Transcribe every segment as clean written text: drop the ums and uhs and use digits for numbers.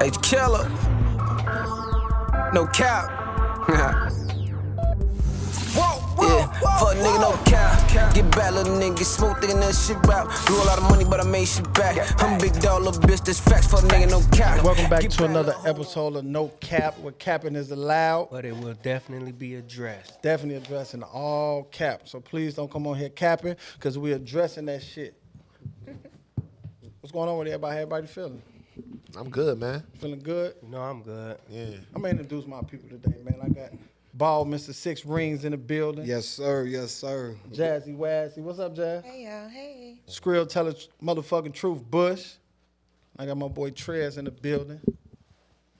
Hey, killer. No cap. Fuck nigga, no cap. Get back, little nigga, get smooth, thinking that shit rap. Blew a lot of money, but I made shit back. I'm a big dog, little bitch, that's facts. Fuck nigga, no cap. Welcome back to another episode of No Cap, where capping is allowed. But it will definitely be addressed. Definitely addressing all cap. So please don't come on here capping, because we're addressing that shit. What's going on with everybody? How everybody feeling? I'm good, man. Feeling good? You know I'm good. Yeah. I'm going to introduce my people today, man. I got Bald Mr. Six Rings in the building. Yes, sir. Yes, sir. Jazzy Wazzy. What's up, Jazz? Hey, y'all. Hey. Skrill tell the motherfucking truth, Bush. I got my boy Trez in the building.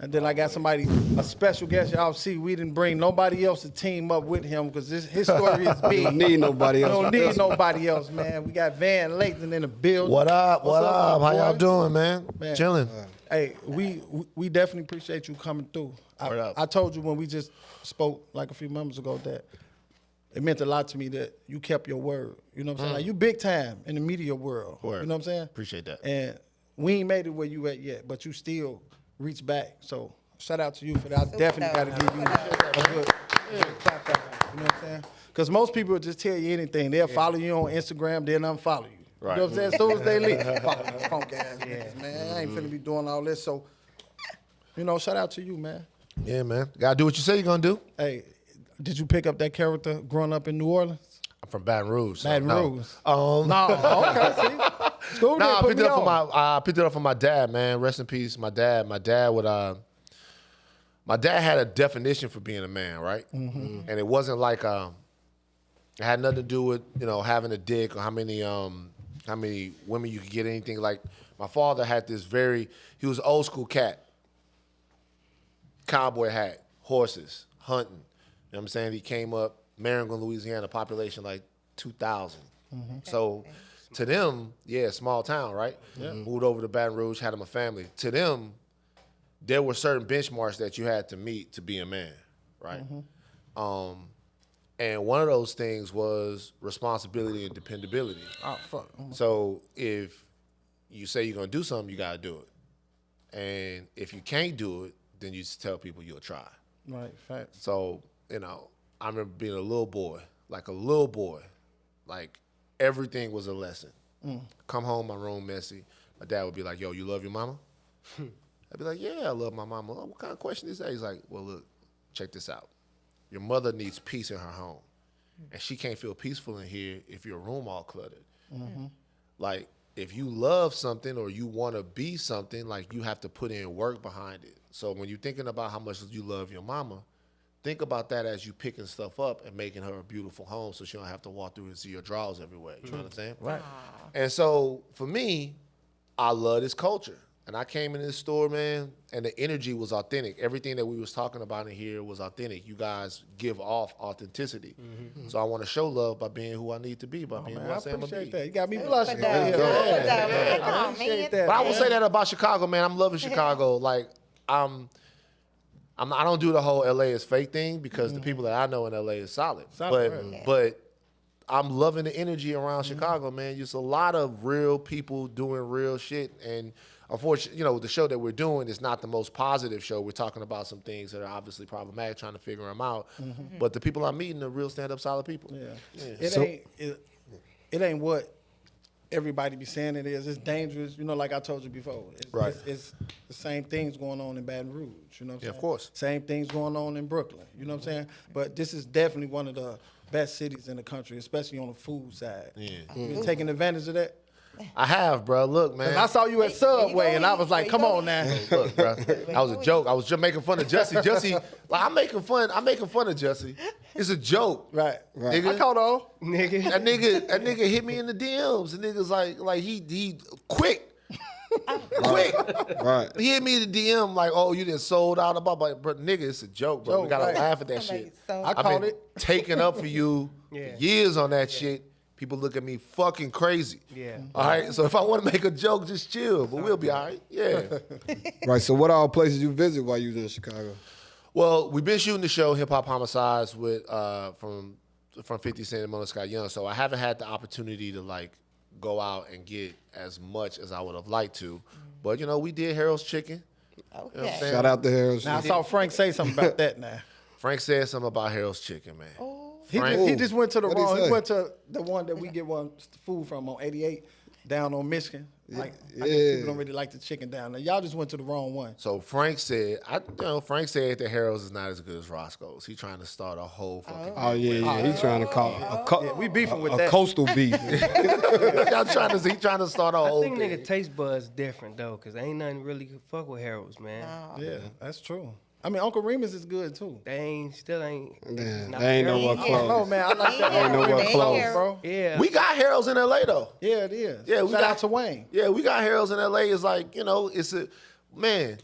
And then I got somebody, a special guest. Y'all see, we didn't bring nobody else to team up with him because his story is big. Don't need nobody else. Don't need nobody else, man. We got Van Lathan in the building. What up? What's What up? my How y'all boy? doing, man? Man. Chilling. Hey, we definitely appreciate you coming through. I told you when we just spoke like a few moments ago that it meant a lot to me that you kept your word. You know what I'm saying? Like, you big time in the media world. Word. You know what I'm saying? Appreciate that. And we ain't made it where you at yet, but you still reach back. So shout out to you for that. I definitely got to give you a good clap back. You know what I'm saying? Because most people will just tell you anything. They'll follow you on Instagram, then unfollow you. Right. You know what I'm saying? As soon as they leave, follow these punk ass niggas, man. I ain't finna be doing all this. So, you know, shout out to you, man. Yeah, man. Gotta do what you say you're gonna do. Hey, did you pick up that character growing up in New Orleans? I'm from Baton Rouge. So Baton no. Rouge. No, Okay, see? School I put picked me it up from on. I picked it up from my dad, man. Rest in peace, my dad. My dad would my dad had a definition for being a man, right? Mm-hmm. And it wasn't like it had nothing to do with, you know, having a dick or how many women you could get, anything. Like, my father had this he was an old school cat. Cowboy hat, horses, hunting. You know what I'm saying? He came up, Maringouin, Louisiana, population like 2,000. Mm-hmm. So to them, yeah, small town, right? Yeah. Moved over to Baton Rouge, had him a family. To them, there were certain benchmarks that you had to meet to be a man, right? Mm-hmm. And one of those things was responsibility and dependability. Oh, fuck. So if you say you're gonna do something, you gotta do it. And if you can't do it, then you just tell people you'll try. Right, facts. So, you know, I remember being a little boy, like everything was a lesson. Come home, my room messy. My dad would be like, yo, you love your mama? I'd be like, yeah, I love my mama. Oh, what kind of question is that? He's like, well, look, check this out. Your mother needs peace in her home. And she can't feel peaceful in here if your room all cluttered. Mm-hmm. Like, if you love something or you want to be something, like, you have to put in work behind it. So when you're thinking about how much you love your mama, think about that as you picking stuff up and making her a beautiful home so she don't have to walk through and see your drawers everywhere. You know what I'm saying? Right. And so for me, I love this culture. And I came in this store, man, and the energy was authentic. Everything that we was talking about in here was authentic. You guys give off authenticity. Mm-hmm. So I want to show love by being who I need to be, by being who I say I'm going to be. That. You got me blushing. Come on, Appreciate man. that. But I will say that about Chicago, man. I'm loving Chicago. Like, I don't do the whole LA is fake thing because the people that I know in LA is solid. But I'm loving the energy around Chicago, man. Just a lot of real people doing real shit. And unfortunately, you know, the show that we're doing is not the most positive show. We're talking about some things that are obviously problematic, trying to figure them out. Mm-hmm. But the people I'm meeting are real stand-up solid people. Yeah. It ain't what everybody be saying it is. It's dangerous. You know, like I told you before. It's the same things going on in Baton Rouge. You know what I'm saying? Of course. Same things going on in Brooklyn. You know what I'm saying? But this is definitely one of the best cities in the country, especially on the food side. Yeah. You been taking advantage of that? I have, bro. Look, man. I saw you at Subway, and I was like, "Come on now." Look, bro. That was a joke. I was just making fun of Jesse. Jesse, like, I'm making fun of Jesse. It's a joke. Right. Nigga. I caught on. Nigga. That nigga hit me in the DMs. And niggas like he quick. Quick. Right. He hit me in the DM like, oh, you done sold out about, but nigga, it's a joke, bro. We gotta laugh at that shit. I I've caught been it. taking up for you for years on that shit. People look at me fucking crazy. Yeah. All right. So if I want to make a joke, just chill. But we'll be all right. Yeah. Right. So what all places you visit while you was in Chicago? Well, we've been shooting the show Hip Hop Homicides with from 50 Cent and Mona Scott Young. So I haven't had the opportunity to like go out and get as much as I would have liked to. But you know, we did Harold's Chicken. Okay. saying? Shout out to Harold. Now I saw Frank say something about that. Now Frank said something about Harold's Chicken, man. he just went to the What'd he wrong. He say? went to the one that we get one food from on 88 down on Michigan. Like I guess Yeah. people don't really like the chicken down there. Y'all just went to the wrong one. So Frank said, Frank said that Harold's is not as good as Roscoe's. He trying to start a whole fucking. Oh yeah. He trying to call Yeah, we beefing with a that. coastal beef. Y'all he trying to start a I whole think thing. nigga taste buds different though, cause ain't nothing really could fuck with Harold's, man. Yeah, that's true. I mean, Uncle Remus is good too. They ain't still ain't. Man, not they ain't nowhere Harold's. close. Oh man, I like that. Ain't nowhere Ain't close. here. bro. Yeah. We got Harold's in LA though. Yeah, it is. Yeah, we Shout got- out to Wayne. Yeah, we got Harold's in LA. It's like, it's a man.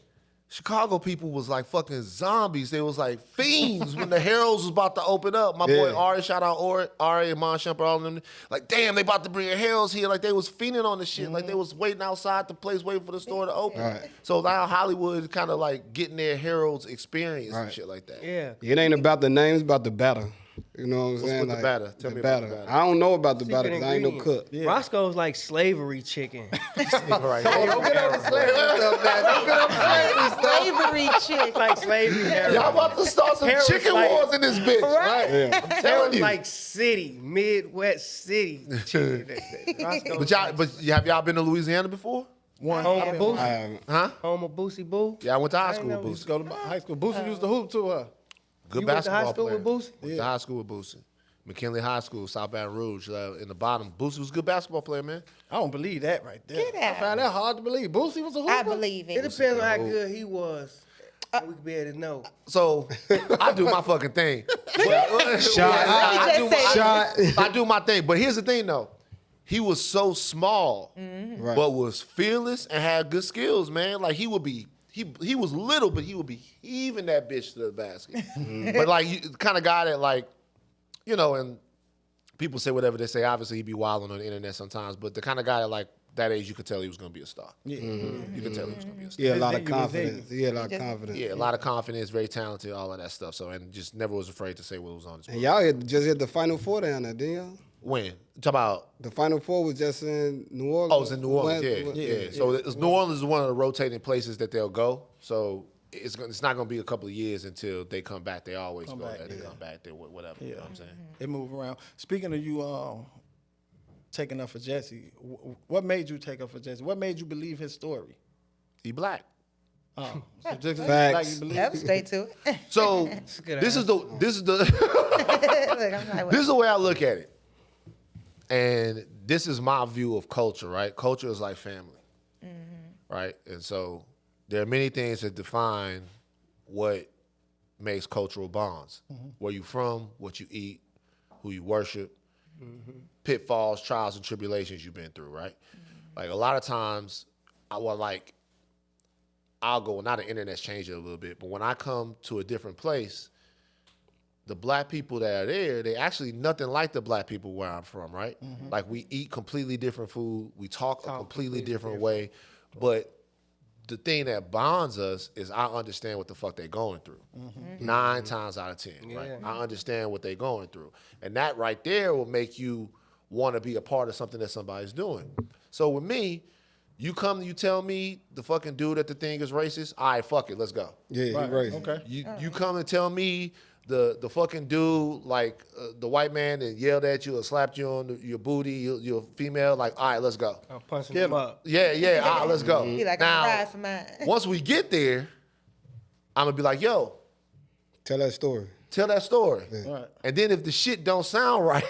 Chicago people was like fucking zombies. They was like fiends when the Harold's was about to open up. My boy Yeah. Ari, shout out Ari and Mon Shumper, all of them. Like, damn, they about to bring a Harold's here. Like they was fiending on the shit. Like they was waiting outside the place, waiting for the store to open. Right. So now Hollywood is kind of like getting their Harold's experience and Right. shit like that. Yeah. It ain't about the names, about the batter. You know what I'm saying? with the batter? Tell me about the batter. I don't know about the batter Secret because I ain't no ingredient. cook. Roscoe's like slavery chicken. Right. Don't get on the slavery stuff, man. Don't get on the slavery stuff. Slavery chick. like slavery Harold. Y'all about to start some Harold's chicken like- wars in this bitch. Right. Yeah. I'm telling Harold's you. like city, Midwest city chicken. Roscoe's but have y'all been to Louisiana before? One. home I of been- Boosie. I haven't. Huh? Home of Boosie Boo. Yeah, I went to high I school ain't with know. used Boosie. to go to high school. Boosie used to hoop too, huh? Good You went to high basketball school player. with Boosie? Went to high school with Boosie. McKinley High School, South Baton Rouge, in the bottom. Boosie was a good basketball player, man. I don't believe that right there. Get out. I found that hard to believe. Boosie was a hooper. I believe It it. depends on how good he was. We could be able to know. So I do my fucking thing. Shot. I do just say- I do my thing. But here's the thing, though. He was so small, Right. but was fearless and had good skills, man. Like he would be. He was little, but he would be heaving that bitch to the basket. But like the kind of guy that like, and people say whatever they say. Obviously, he'd be wilding on the internet sometimes. But the kind of guy that like that age, you could tell he was gonna be a star. Yeah. You could tell he was gonna be a star. Yeah, a lot of His nigga was confidence. Yeah, a lot of confidence. Yeah, a lot of confidence, very talented, all of that stuff. So and just never was afraid to say what was on his And mind. y'all just hit the Final Four down there, didn't y'all? When talk about The Final Four was just in New Orleans. oh, it's in New Orleans. When- Yeah. So New Orleans is one of the rotating places that they'll go. So it's not gonna be a couple of years until they come back. They always go back, there. They yeah. come back there, whatever. You know what I'm saying? They move around. Speaking of you taking up for Jesse, what made you take up for Jesse? What made you believe his story? He black. Oh, so just Facts. like you believe. That was straight to it. So good this is the Look, I'm like, this is the way I look at it. And this is my view of culture, right? Culture is like family, right? And so there are many things that define what makes cultural bonds. Where you from, what you eat, who you worship, pitfalls, trials, and tribulations you've been through, right? Like a lot of times, I'll go, now the internet's changed it a little bit, but when I come to a different place, the black people that are there, they actually nothing like the black people where I'm from, right? Like we eat completely different food, we talk a completely different way, but the thing that bonds us is I understand what the fuck they're going through. 9 times out of 10, right? Yeah. I understand what they're going through. And that right there will make you want to be a part of something that somebody's doing. So with me, you come, you tell me the fucking dude at the thing is racist, all right, fuck it, let's go. Yeah, Right, you're right. Okay. You come and tell me the fucking dude, like the white man that yelled at you or slapped you on your booty, you're female, like, all right, let's go. I'm punching Get him him. up. Yeah, all right, let's go. He like, now, I'm rise for mine. once we get there, I'm gonna be like, yo, Tell that story. tell that story. Right. And then if the shit don't sound right,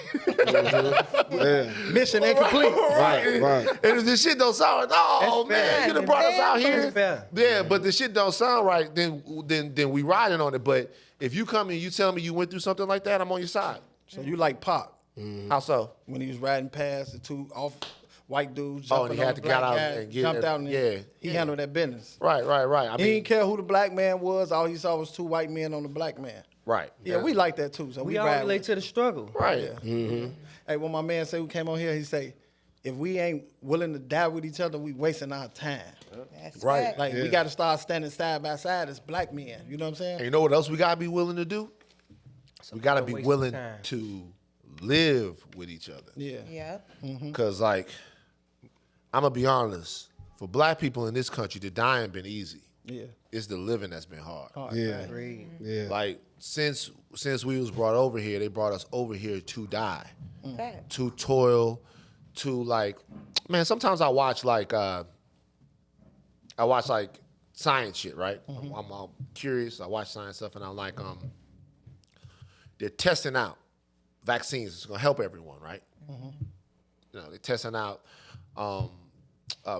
Yeah. Mission incomplete. Right, right. and if the shit don't sound right, oh That's fair. man, you done brought us out here. That's fair. Yeah, but the shit don't sound right, then we riding on it. But if you come and you tell me you went through something like that, I'm on your side. So you like Pop How so? when he was riding past the two off white dudes. Oh, and jumping he on had the to get black out guy, and get jumped it. out and Yeah, he yeah. handled that business. Right. I He mean, didn't care who the black man was. All he saw was two white men on the black man. right. Yeah, we like that too. So We we all ride relate with to the struggle. Right. Hey, when my man said who came on here, he say, if we ain't willing to die with each other, we wasting our time. That's Right. right. Like we got to start standing side by side as black men. You know what I'm saying? And you know what else we gotta be willing to do? We gotta be waste of willing time. to live with each other. Yeah. Yep. Cause like, I'm gonna be honest. For black people in this country, the dying been easy. Yeah. It's the living that's been hard. Yeah. Agreed. Yeah. Like since we was brought over here, they brought us over here to die, Fact. to toil, to like, man. Sometimes I watch like science shit, right? I'm curious. I watch science stuff, and I'm like, they're testing out vaccines. It's gonna help everyone, right? You know, they're testing out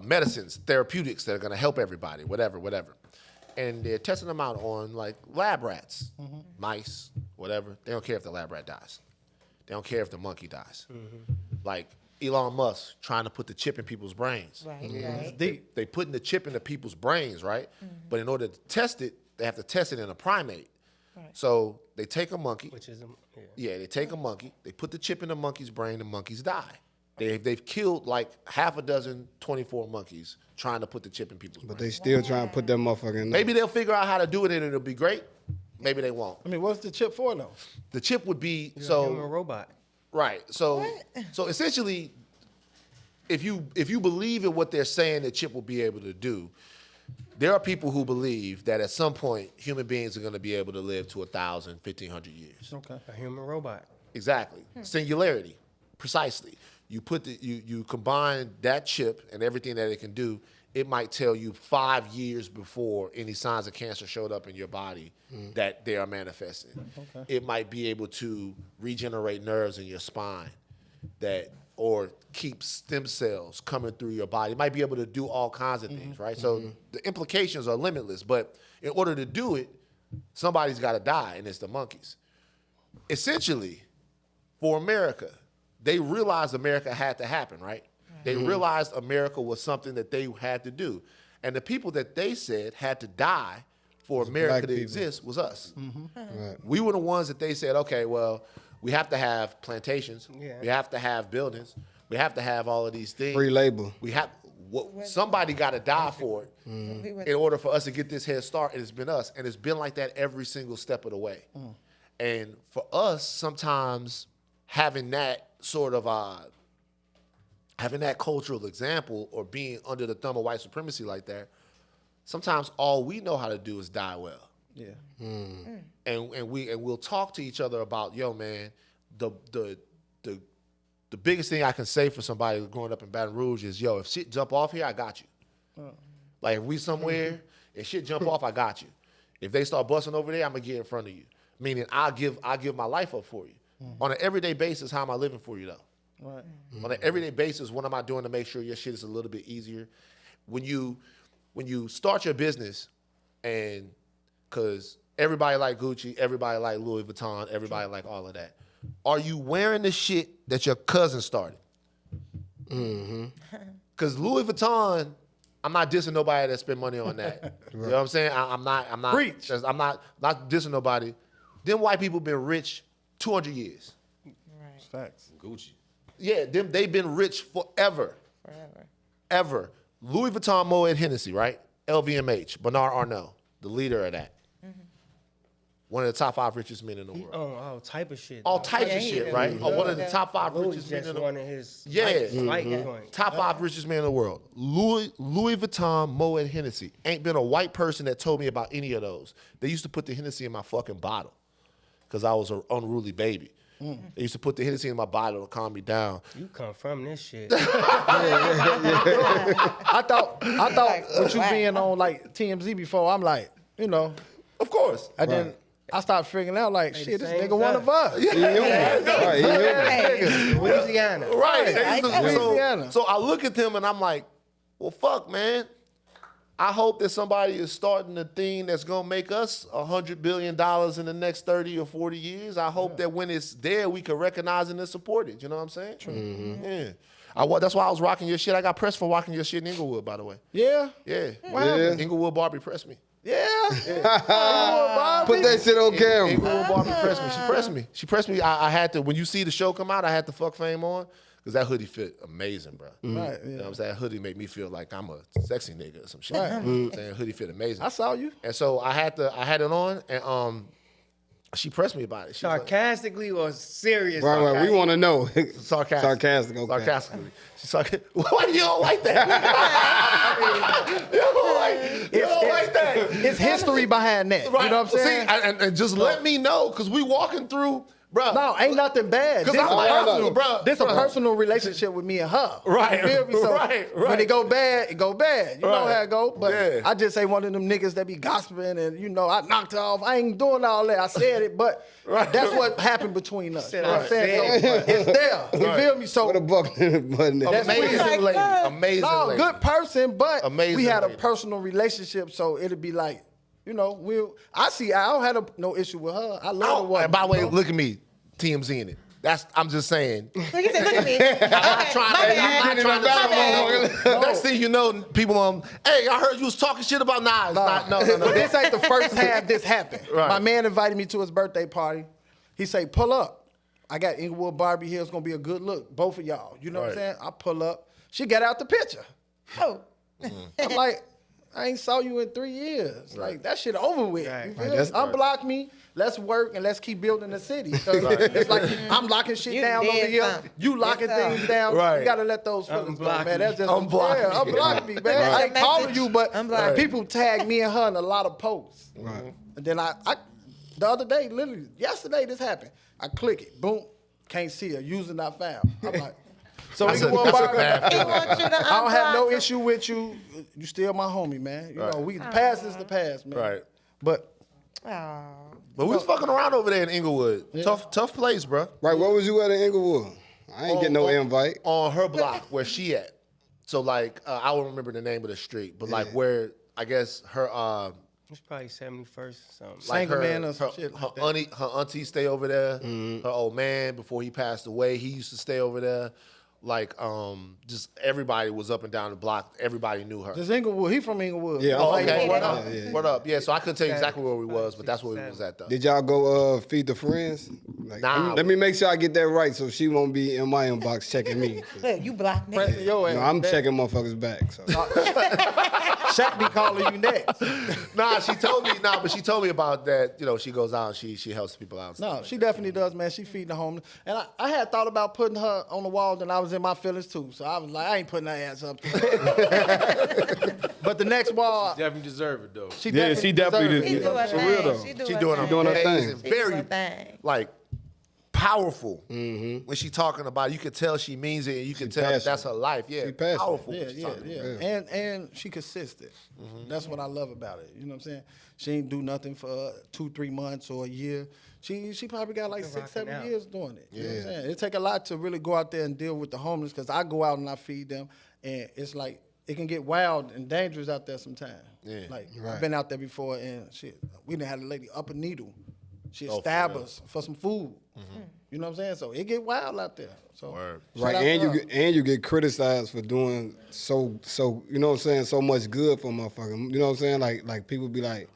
medicines, therapeutics that are gonna help everybody, whatever. And they're testing them out on like lab rats, mice, whatever. They don't care if the lab rat dies. They don't care if the monkey dies. Like Elon Musk trying to put the chip in people's brains. Right, right. Deep. They putting the chip into people's brains, right? But in order to test it, they have to test it in a primate. Right. So they take a monkey. Which is They take a monkey. They put the chip in the monkey's brain. The monkeys die. They've killed like half a dozen 24 monkeys trying to put the chip in people's But brains. they still trying to put that motherfucker in there. Maybe they'll figure out how to do it and it'll be great. Maybe they won't. I mean, what's the chip for though? The chip would be human so robot. right. So essentially, if you believe in what they're saying the chip will be able to do, there are people who believe that at some point human beings are going to be able to live to 1,000, 1,500 years. Okay. A human robot. Exactly. Singularity. Precisely. You put you combine that chip and everything that it can do, it might tell you 5 years before any signs of cancer showed up in your body that they are manifesting. Okay. It might be able to regenerate nerves in your spine or keep stem cells coming through your body. It might be able to do all kinds of things, right? So the implications are limitless, but in order to do it, somebody's got to die, and it's the monkeys. Essentially, for America, they realized America had to happen, right? They realized America was something that they had to do. And the people that they said had to die for America black to people. exist was us. Right. We were the ones that they said, okay, well, we have to have plantations. Yeah. We have to have buildings. We have to have all of these things. Free labor. We have somebody got to die for it in order for us to get this head start, and it's been us. And it's been like that every single step of the way. And for us, sometimes having that sort of having that cultural example or being under the thumb of white supremacy like that, sometimes all we know how to do is die well. Yeah. And we'll talk to each other about, yo, man, the biggest thing I can say for somebody growing up in Baton Rouge is, yo, if shit jump off here, I got you. Like if we somewhere and shit jump off, I got you. If they start busting over there, I'm gonna get in front of you. Meaning I'll give my life up for you. On an everyday basis, how am I living for you though? Right. On an everyday basis, what am I doing to make sure your shit is a little bit easier? When you start your business, and because everybody like Gucci, everybody like Louis Vuitton, everybody like all of that, are you wearing the shit that your cousin started? Because Louis Vuitton, I'm not dissing nobody that spend money on that. You know what I'm saying? I'm not. Preach. I'm not dissing nobody. Them white people been rich 200 years. Right. Facts. Gucci. Yeah, they've been rich forever. Forever. Ever. Louis Vuitton, Moet Hennessy, right? LVMH, Bernard Arnault, the leader of that. One of the top 5 richest men in the world. All type of shit. All dog. types of he shit, is. right? Or one of the Yeah. top 5 Louis richest men just in the one of his Yeah. light joint. Top 5 richest men in the world. Louis Vuitton, Moet Hennessy. Ain't been a white person that told me about any of those. They used to put the Hennessy in my fucking bottle because I was an unruly baby. They used to put the Hennessy in my bottle to calm me down. You come from this shit. I thought with you Right. being on like TMZ before, I'm like, you know, Of course. and then I started figuring out like, shit, this same nigga one stuff. of us. He human. Right, he human. Hey, Louisiana. Right. Right. Louisiana. So I look at them and I'm like, well, fuck, man. I hope that somebody is starting a thing that's gonna make us $100 billion in the next 30 or 40 years. I hope that when it's there, we can recognize it and support it. You know what I'm saying? Yeah. That's why I was rocking your shit. I got pressed for rocking your shit in Inglewood, by the way. Yeah. Yeah. Yeah. Inglewood Barbie pressed me. Yeah. Put that shit on camera. Inglewood Barbie pressed me. She pressed me. She pressed me. I had to, when you see the show come out, I had to fuck Fame on. Because that hoodie fit amazing, bro. Right, You know yeah. what I'm saying? That hoodie make me feel like I'm a sexy nigga or some shit. You know what I'm saying? Hoodie fit amazing. I saw you. And so I had it on, and she pressed me about it. She was like, Sarcastically or serious? Right, we want to know. sarcastic. Sarcastic, okay. Sarcastically. She's like, why you don't like that? It's history behind that. Right. You know what I'm saying? See, and just let me know, because we walking through, bro. No, ain't nothing bad. This I'm like, personal, bro, This a personal relationship with me and her. Right, You feel me? So right. when it go bad, it go bad. You know Right. how it go. But Yeah. I just say one of them niggas that be gossiping and I knocked her off. I ain't doing all that. I said it, but that's what happened between us. You know what I'm saying? So it's there. You feel me? So What a buck button. That's Amazing weird. lady. God. Amazing no, lady. good person, but Amazing we had a lady. personal relationship, so it'd be like, I don't have no issue with her. I love her. Oh, and by the way, look at me, TMZ in it. I'm just saying. Look at me. I'm not trying to. Next thing you know, people hey, I heard you was talking shit about Nas. No. But this ain't the first time this happened. Right. My man invited me to his birthday party. He say, pull up. I got Inglewood Barbie here. It's going to be a good look, both of y'all. You know what I'm saying? I pull up. She got out the picture. Oh. I'm like, I ain't saw you in 3 years. Like, that shit over with. Right. You feel Right, me? Unblock me. Let's work and let's keep building the city. It's like I'm locking shit You down over did here. something. You locking Yes, sir. things down. Right. You gotta let those feelings go, Unblock man. me. That's just Unblock me. unblock me, man. Right. I ain't Message. calling you, but Unblock. people tag me and her in a lot of posts. Right. And then I the other day, literally yesterday, this happened. I click it, boom, can't see her. User not found. I'm like, so That's we a- can that's a Barbie. bad He wants you to I don't have no unblock him. issue with you. You still my homie, man. You Right. know, the past is the past, man. Right. But Aw. But we was fucking around over there in Inglewood. Tough place, bro. Right, where was you at in Inglewood? I ain't getting no invite. On her block, where she at. So like, I don't remember the name of the street, but like where I guess her It's probably 71st or something. like Sangerman or some shit her like that. her auntie stay over there. Her old man, before he passed away, he used to stay over there. Like, just everybody was up and down the block. Everybody knew her. this Inglewood, he from Inglewood. Yeah, Oh, I'm okay. Yeah, What yeah. up? What up? Yeah, so I couldn't tell you exactly where we was, but that's where we was at though. Did y'all go feed the friends? Like, Nah. let me make sure I get that right so she won't be in my inbox checking me. Look, you blocked me. Pressing your ass. No, I'm back. checking motherfuckers back. So. Shaq be calling you next. Nah, she told me. Nah, but she told me about that. You know, she goes out and she helps people out. and No, stuff like she that. definitely does, man. She feeding the homeless. And I had thought about putting her on the wall, and I was in my feelings too. So I was like, I ain't putting her ass up there. But the next wall, Definitely deserve it though. she Yeah, definitely she definitely deserve She it. do her For thing. real, though. She She doing her, doing her thing. amazing, She very do her thing. like powerful. When she talking about it, you could tell she means it, and you can tell that passionate. that's her life. Yeah, She passionate. powerful. Yeah, what she yeah, talking about. yeah. And she consistent. That's what I love about it. You know what I'm saying? She ain't do nothing for 2-3 months or a year. She probably got like Been 6-7 rocking years doing it. You know what I'm saying? It take a lot to really go out there and deal with the homeless because I go out and I feed them, and it's like it can get wild and dangerous out there sometimes. Yeah. Like Right. I've been out there before, and shit, we done had a lady up a needle. She Oh, for stab real? us for some food. You know what I'm saying? So it get wild out there. So Word. shout Right, out and to you her. you get criticized for doing so you know what I'm saying, so much good for motherfucker. You know what I'm saying? Like people be like,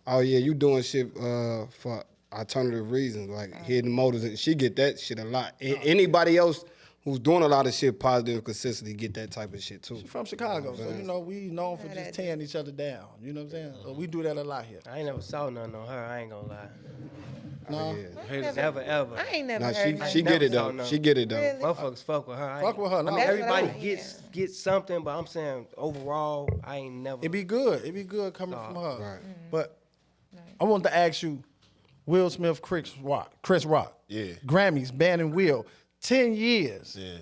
oh yeah, you doing shit for alternative reasons, like hidden motives. And she get that shit a lot. Anybody else who's doing a lot of shit positive and consistently get that type of shit too. from Chicago, so you know we known for just tearing each other down. You know what I'm saying? So we do that a lot here. I ain't never saw nothing on her. I ain't gonna lie. No, Never ever. I ain't never Nah, heard she nothing. she get it Never though. saw She get it though. Really? Motherfuckers fuck with her. fuck with her. No, That's what Everybody I hear. gets something, but I'm saying overall, I ain't never. it be good. It be good coming from her. Right. But I want to ask you, Will Smith, Chris Rock, Yeah. Grammys, banning Will, 10 years. Yeah.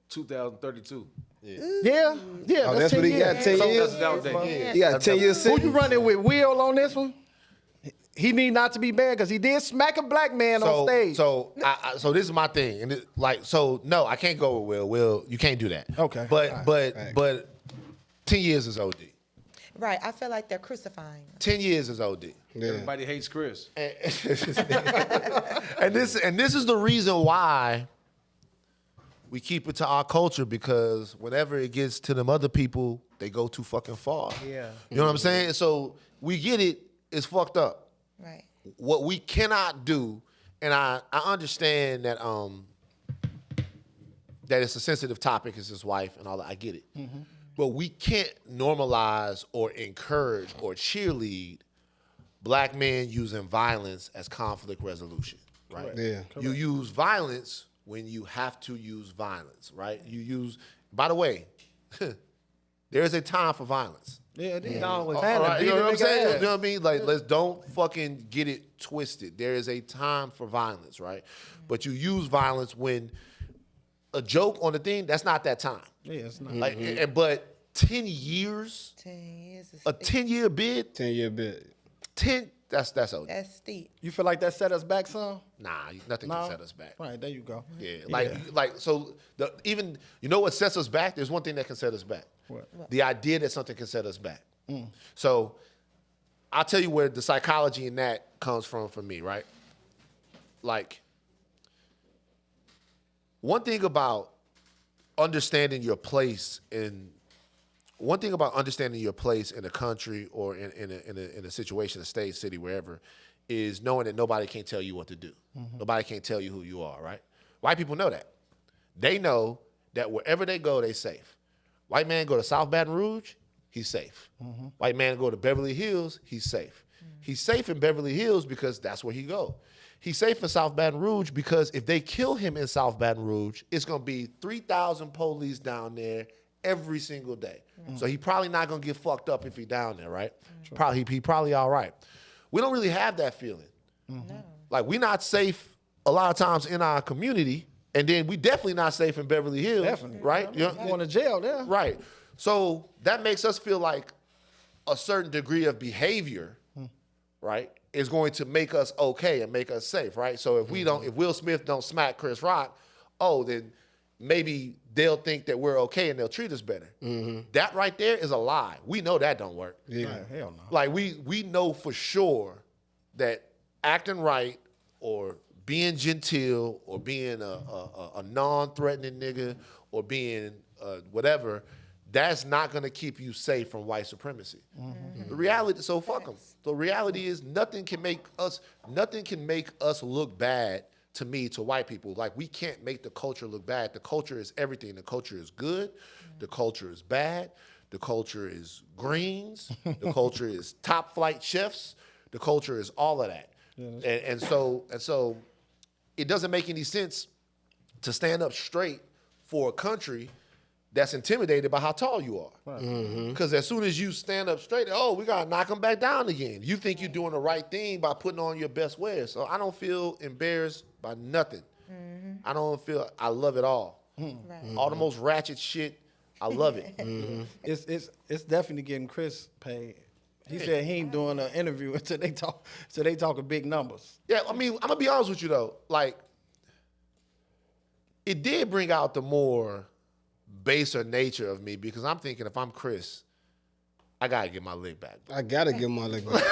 2032. Yeah, Oh, that's that's 10 what he years. got 10 So years. That's outdated. He got 10 years who sentence. you running with, Will, on this one? He need not to be banned because he did smack a black man on stage. So this is my thing, and no, I can't go with Will. Will, you can't do that. Okay. But All but 10 years is OD. Right. I feel like they're crucifying him. 10 years is OD. Yeah. Everybody hates Chris. And this is the reason why we keep it to our culture, because whenever it gets to them other people, they go too fucking far. Yeah. You know what I'm saying? So we get it. It's fucked up. Right. What we cannot do, and I understand that that it's a sensitive topic, it's his wife and all that. I get it. But we can't normalize or encourage or cheerlead black men using violence as conflict resolution, right? Yeah. You use violence when you have to use violence, right? You use, by the way, There is a time for violence. Yeah, it is. always All had right, to you beat know what I'm saying? ass. You know what I mean? Like, let's don't fucking get it twisted. There is a time for violence, right? But you use violence when a joke on the thing, that's not that time. Yeah, it's not. Like, but 10 years, 10 years is a steep. 10-year bid, 10-year bid. 10, that's OD. That's steep. You feel like that set us back some? Nah, nothing No? can set us back. Right, there you go. Yeah, like so. Even you know what sets us back? There's one thing that can set us back. What? The idea that something can set us back. So I'll tell you where the psychology in that comes from for me, right? Like, one thing about understanding your place in a country or in a situation, a state, city, wherever, is knowing that nobody can tell you what to do. Nobody can tell you who you are, right? White people know that. They know that wherever they go, they safe. White man go to South Baton Rouge, he's safe. White man go to Beverly Hills, he's safe. He's safe in Beverly Hills because that's where he go. He's safe in South Baton Rouge because if they kill him in South Baton Rouge, it's gonna be 3,000 police down there every single day. So he probably not gonna get fucked up if he down there, right? He probably all right. We don't really have that feeling. No. Like, we not safe a lot of times in our community, and then we definitely not safe in Beverly Hills, Definitely. right? You know, Going to jail there. right. So that makes us feel like a certain degree of behavior, right, is going to make us okay and make us safe, right? So if if Will Smith don't smack Chris Rock, then maybe they'll think that we're okay and they'll treat us better. That right there is a lie. We know that don't work. Yeah. Right, hell no. Like, we know for sure that acting right or being genteel or being a non-threatening nigga or being whatever, that's not gonna keep you safe from white supremacy. The reality, so fuck them. The reality is nothing can make us look bad to me, to white people. Like, we can't make the culture look bad. The culture is everything. The culture is good. The culture is bad. The culture is greens. The culture is top flight chefs. The culture is all of that. And so it doesn't make any sense to stand up straight for a country that's intimidated by how tall you are. Because as soon as you stand up straight, we got to knock them back down again. You think you're doing the right thing by putting on your best wear. So I don't feel embarrassed by nothing. I love it all. Right. All the most ratchet shit, I love it. It's definitely getting Chris paid. He said he ain't doing an interview until they talking big numbers. Yeah, I mean, I'm going to be honest with you, though. Like, it did bring out the more baser nature of me, because I'm thinking, if I'm Chris, I got to get my lick back. I gotta give my leg back.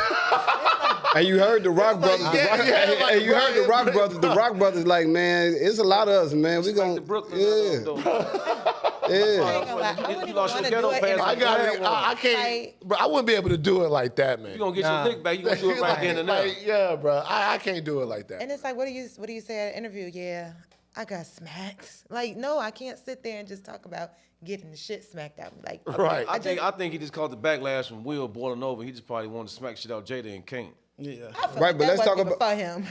And you heard the Rock Brothers. You heard the Rock Brothers. The Rock Brothers, like, man, it's a lot of us, man. We Like gonna, the Brooklyn, yeah, though. I yeah. ain't gonna lie. I wouldn't You even lost want your to ghetto do it. pass. I got it. I Like- can't, bro. I wouldn't be able to do it like that, man. You gonna get Nah. your lick back? You gonna do it right then and there? Yeah, bro. I can't do it like that. And it's like, what do you say at an interview? Yeah, I got smacked. Like, no, I can't sit there and just talk about getting the shit smacked out. Like, Right. I think he just caught the backlash from Will boiling over. He just probably wanted to smack shit out Jada and can't. Yeah. I feel Right, like but that let's talk wasn't even about- for him.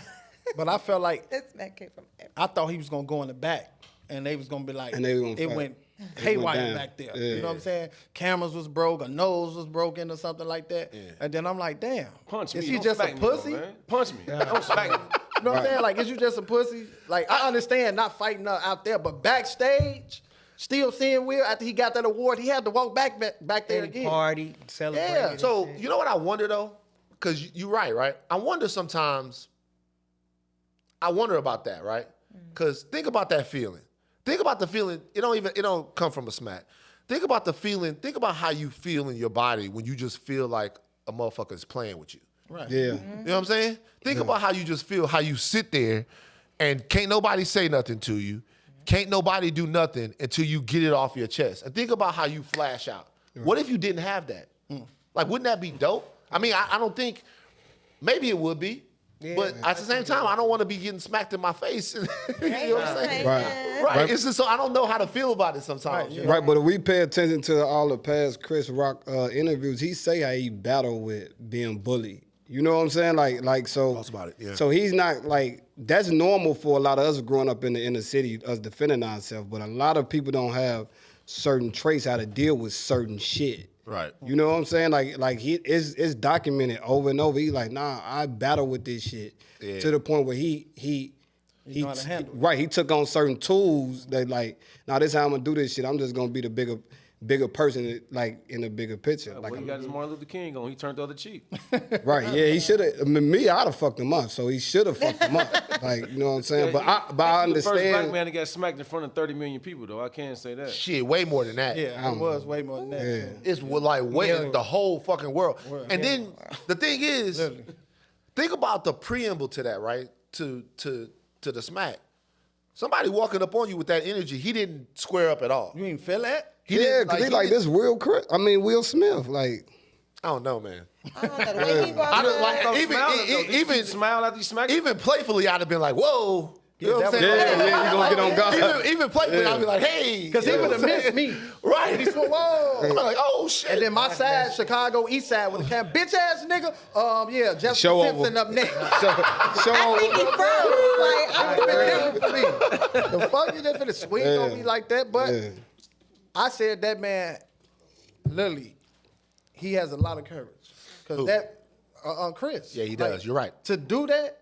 But I felt like That smack came from everybody. I thought he was gonna go in the back, and they was gonna be like, And they was gonna it fight. went It haywire went down. back there. Yeah. You know what I'm saying? Cameras was broke, a nose was broken, or something like that. And then I'm like, damn, Punch is me. he Don't just a smack me, though, pussy? man. Punch me. Don't smack me. You know what I'm saying? Like, is you just a pussy? Like, I understand not fighting out there, but backstage, still seeing Will after he got that award, he had to walk back there And again. party, celebrate. Yeah. and So, shit. you know what I wonder, though? Because you're right? I wonder sometimes, I wonder about that, right? Because think about that feeling. Think about the feeling. It don't come from a smack. Think about the feeling. Think about how you feel in your body when you just feel like a motherfucker is playing with you. Right. Yeah. You know what I'm saying? Think about how you just feel, how you sit there and can't nobody say nothing to you. Can't nobody do nothing until you get it off your chest. And think about how you flash out. What if you didn't have that? Like, wouldn't that be dope? I mean, I don't think, maybe it would be. But at the same time, I don't want to be getting smacked in my face. You know what I'm saying? Right. Right. It's just so I don't know how to feel about it sometimes. you know? Right, but if we pay attention to all the past Chris Rock interviews, he say how he battled with being bullied. You know what I'm saying? Like so. Talks about it, yeah. So he's not like, that's normal for a lot of us growing up in the inner city, us defending ourselves. But a lot of people don't have certain traits, how to deal with certain shit. Right. You know what I'm saying? Like it's documented over and over. He like, nah, I battle with this shit to the point where he know how to handle it. right. He took on certain tools that like, nah, this is how I'm gonna do this shit. I'm just gonna be the bigger person, like in the bigger picture. Well, Like he got his Martin Luther King on. He turned the other cheek. right, yeah, he should have. Me, I'd have fucked him up. So he should have fucked him up. Like, you know what I'm saying? But I The first black understand. man that got smacked in front of 30 million people, though. I can't say that. Shit, way more than that. Yeah, it was way more than that. Yeah. too. It's like way the whole fucking world. And then the thing is, Literally. think about the preamble to that, right? To the smack. Somebody walking up on you with that energy, he didn't square up at all. You ain't feel that? He Yeah, didn't, because he like didn't- this Will Smith. Like, I don't know, man. I don't know the way he walked I don't around. like Don't even smile at them. Did you even smile after you smacked him? even playfully, I'd have been like, "Whoa." You know what I'm that saying? yeah, you gonna get on guard. Even playfully, I'd be like, "Hey," Because he You know would have what I'm missed saying? me. Right? He's whoa. I'm like, "Oh shit!" And then my side, Chicago East Side, with the camp, bitch ass nigga. Yeah, Jessica Show Simpson over. up next. show I think he froze. Like, Different for me. The fuck you just finna swing on me like that? But Yeah. I said that man, literally, he has a lot of courage. Because Who? that, Chris. Yeah, he does. You're right. To do that,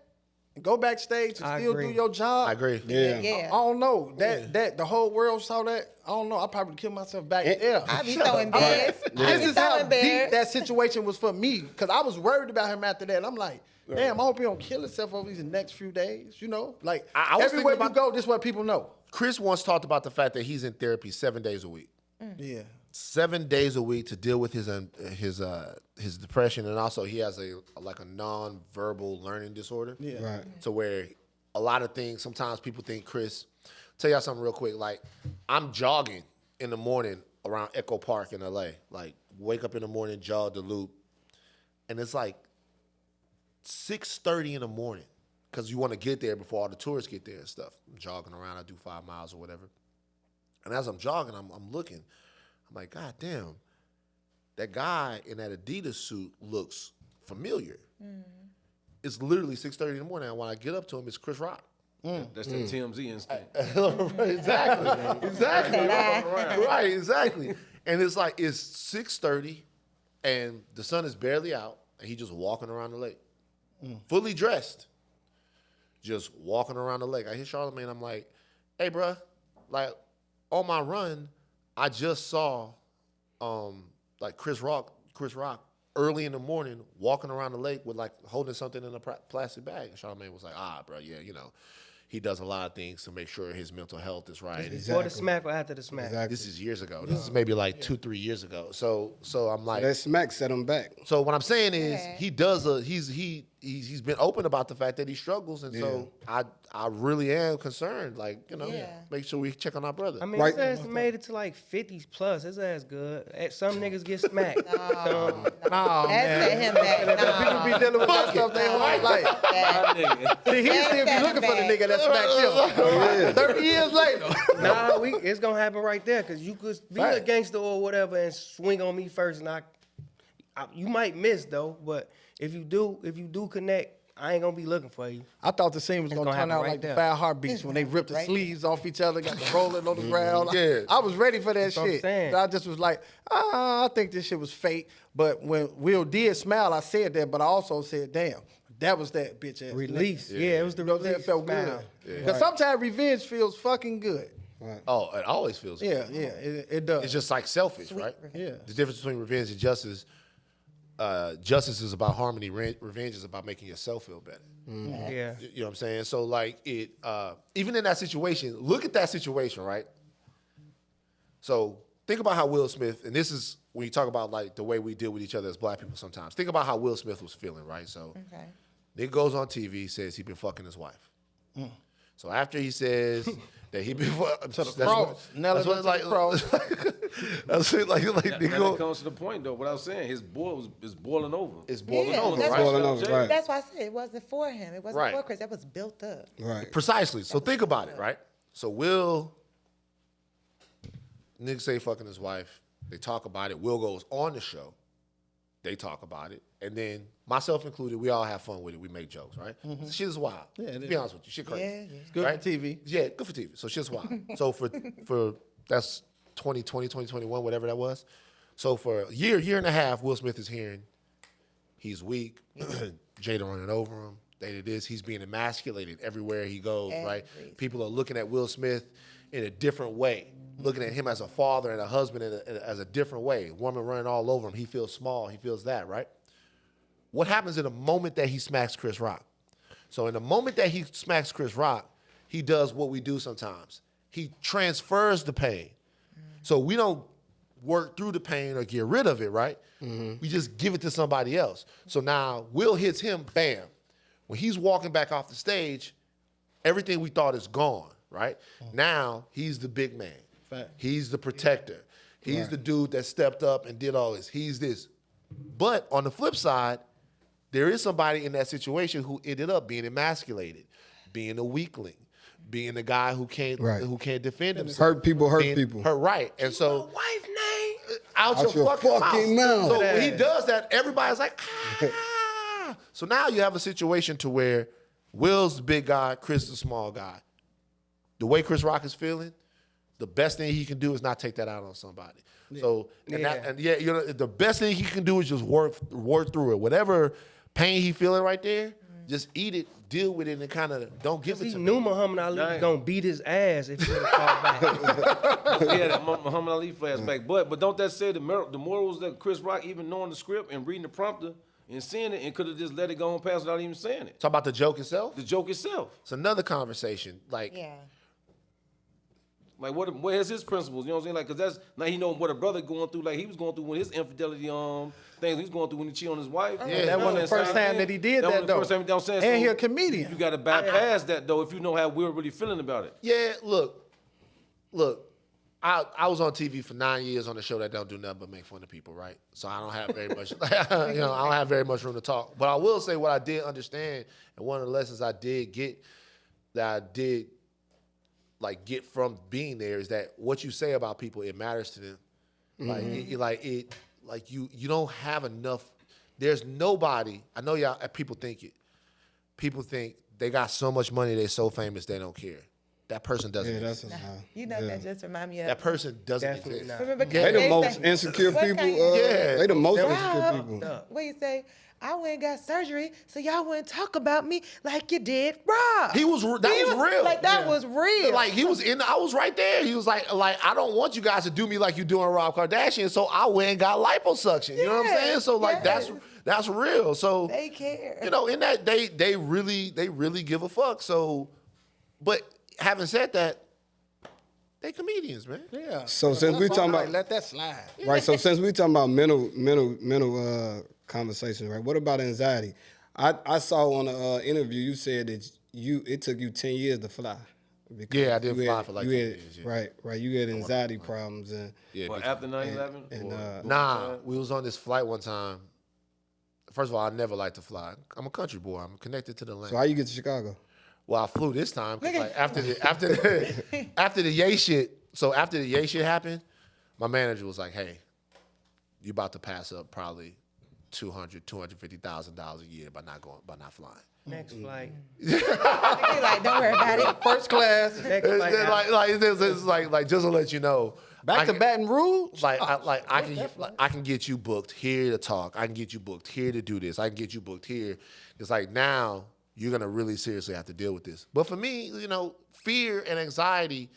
and go backstage and I still agree. do your job. I agree. yeah. Yeah. I don't know. That the whole world saw that. I don't know. I probably killed myself back there. I be so embarrassed. I This be is so how deep embarrassed. that situation was for me. Because I was worried about him after that. And I'm like, damn, I hope he don't kill himself over these next few days. You know? Like, I was everywhere thinking you about- go, this is what people know. Chris once talked about the fact that he's in therapy 7 days a week. Yeah. 7 days a week to deal with his depression, and also he has a non-verbal learning disorder. Yeah. Right. So where a lot of things, sometimes people think, Chris, tell y'all something real quick. Like, I'm jogging in the morning around Echo Park in LA. Like, wake up in the morning, jog the loop, and it's like 6:30 in the morning because you want to get there before all the tourists get there and stuff. I'm jogging around. I do 5 miles or whatever. And as I'm jogging, I'm looking. I'm like, God damn, that guy in that Adidas suit looks familiar. It's literally 6:30 in the morning. And when I get up to him, it's Chris Rock. That's the TMZ instinct. Exactly. Right, exactly. And it's like, it's 6:30 and the sun is barely out and he's just walking around the lake. Fully dressed. Just walking around the lake. I hit Charlamagne, I'm like, hey, bruh, like, on my run, I just saw like Chris Rock early in the morning walking around the lake with like holding something in a plastic bag. And Charlamagne was like, bro, yeah, you know, he does a lot of things to make sure his mental health is right. Before the smack or after the smack? Exactly. This is years ago. This is maybe like 2-3 years ago. So I'm like, That smack set him back. so what I'm saying is Okay. he does he's been open about the fact that he struggles, and so I really am concerned. Like, you know, Yeah. make sure we check on our brother. I mean, Right. his ass made it to like 50s plus. His ass good. Some niggas get smacked. Nah, That set him back. People be dealing with that stuff they whole life. My nigga. See, he still be looking for the nigga that smacked him. 30 years later. Nah, it's gonna happen right there because you could be a gangster or whatever and swing on me first, and you might miss though. But if you do connect, I ain't gonna be looking for you. I thought the scene was It's gonna gonna turn happen out right like the there. 5 Heartbeats when they ripped the Right. sleeves off each other, got the rolling on the ground. Yeah. I was ready for that That's what I'm shit. saying. I just was like, I think this shit was fake. But when Will did smile, I said that, but I also said, damn, that was that bitch ass. Release, yeah, it was the You know what I'm saying? It release. felt smile. good. Because sometimes revenge feels fucking good. Oh, it always feels good. Yeah, it does. It's just like selfish, right? Yeah. The difference between revenge and justice. Justice is about harmony. Revenge is about making yourself feel better. Yeah. You know what I'm saying? So like even in that situation, look at that situation, right? So think about how Will Smith, and this is when you talk about like the way we deal with each other as black people sometimes. Think about how Will Smith was feeling, right? So Okay. nigga goes on TV, says he been fucking his wife. So after he says that he been To the cross. Nail it what to it's like. the cross. That's it, like Now nigga that go, comes to the point, though. What I was saying, his boil is boiling over. it's boiling Yeah, over, that's right? Boiling over, right. That's why I said it wasn't for him. It wasn't Right. for Chris. That was built up. Right. Precisely. So think about it, right? So Will, nigga say fucking his wife. They talk about it. Will goes on the show. They talk about it. And then, myself included, we all have fun with it. We make jokes, right? So shit is wild. Yeah, it to is. be honest with you, shit crazy. Yeah, yeah. Good for TV. Yeah, good for TV. So shit's wild. So for that's 2020, 2021, whatever that was. So for a year and a half, Will Smith is hearing he's weak, Jada running over him, they did this. He's being emasculated everywhere he goes, right? People are looking at Will Smith in a different way, looking at him as a father and a husband as a different way. Woman running all over him. He feels small. He feels that, right? What happens in the moment that he smacks Chris Rock? So in the moment that he smacks Chris Rock, he does what we do sometimes. He transfers the pain. So we don't work through the pain or get rid of it, right? We just give it to somebody else. So now Will hits him, bam. When he's walking back off the stage, everything we thought is gone, right? Now he's the big man. Fact. He's the protector. He's the dude that stepped up and did all this. He's this. But on the flip side, there is somebody in that situation who ended up being emasculated, being a weakling, being the guy who can't defend himself. Hurt people. Right. And so Wife name. out your fucking mouth. So when he does that, everybody's like, ah. So now you have a situation to where Will's the big guy, Chris is the small guy. The way Chris Rock is feeling, the best thing he can do is not take that out on somebody. So the best thing he can do is just work through it. Whatever pain he feeling right there, just eat it, deal with it, and kind of don't give it to He him. knew Muhammad Ali was gonna beat his ass if he would have fought back. Yeah, that Muhammad Ali flashback. But don't that say the morals that Chris Rock, even knowing the script and reading the prompter and seeing it, and could have just let it go on past without even saying it? Talk about the joke itself? The joke itself. It's another conversation. Like, Like what is his principles? You know what I'm saying? Like, cause that's now he know what a brother going through. Like he was going through with his infidelity things he's going through when he cheated on his wife. Yeah, that wasn't the first time that he did that though. First time, you know what I'm saying? And So he a comedian. You got to bypass that though if you know how we're really feeling about it. yeah, look. I was on TV for 9 years on a show that don't do nothing but make fun of people, right? So I don't have very much, I don't have very much room to talk. But I will say what I did understand, and one of the lessons I did get, get from being there is that what you say about people, it matters to them. You don't have enough. There's nobody. I know y'all. People think it. People think they got so much money, they're so famous, they don't care. That person doesn't. Yeah, that's exist. You know, that just remind me of. That person doesn't Definitely exist. not. Remember, They the most say, insecure what people. kind of- They the most insecure Rob, people. what you say? I went and got surgery, so y'all wouldn't talk about me like you did Rob. That was real. Like, that was real. Like, he was I was right there. He was like, I don't want you guys to do me like you doing Rob Kardashian, so I went and got liposuction. You know what I'm saying? So, like, that's real. So, They care. You know, in that, they really give a fuck. So, but having said that, they comedians, man. Yeah. So since we talking about let that slide. right, so since we talking about mental conversations, right? What about anxiety? I saw on an interview you said that it took you 10 years to fly. Because Yeah, I did you fly had- for like you 10 had- years, yeah. Right. You had anxiety problems and Well, after 9/11. Nah, we was on this flight one time. First of all, I never like to fly. I'm a country boy. I'm connected to the land. so how you get to Chicago? Well, I flew this time 'cause, like, after the Ye shit. So after the Ye shit happened, my manager was like, "Hey, you about to pass up probably $250,000 a year by not flying." Next flight. They like, don't worry about it. First class. Next flight out. It's like just to let you know. Back to Baton Rouge. I can get you booked here to talk. I can get you booked here to do this. I can get you booked here. It's like now you're gonna really seriously have to deal with this. But for me, fear and anxiety.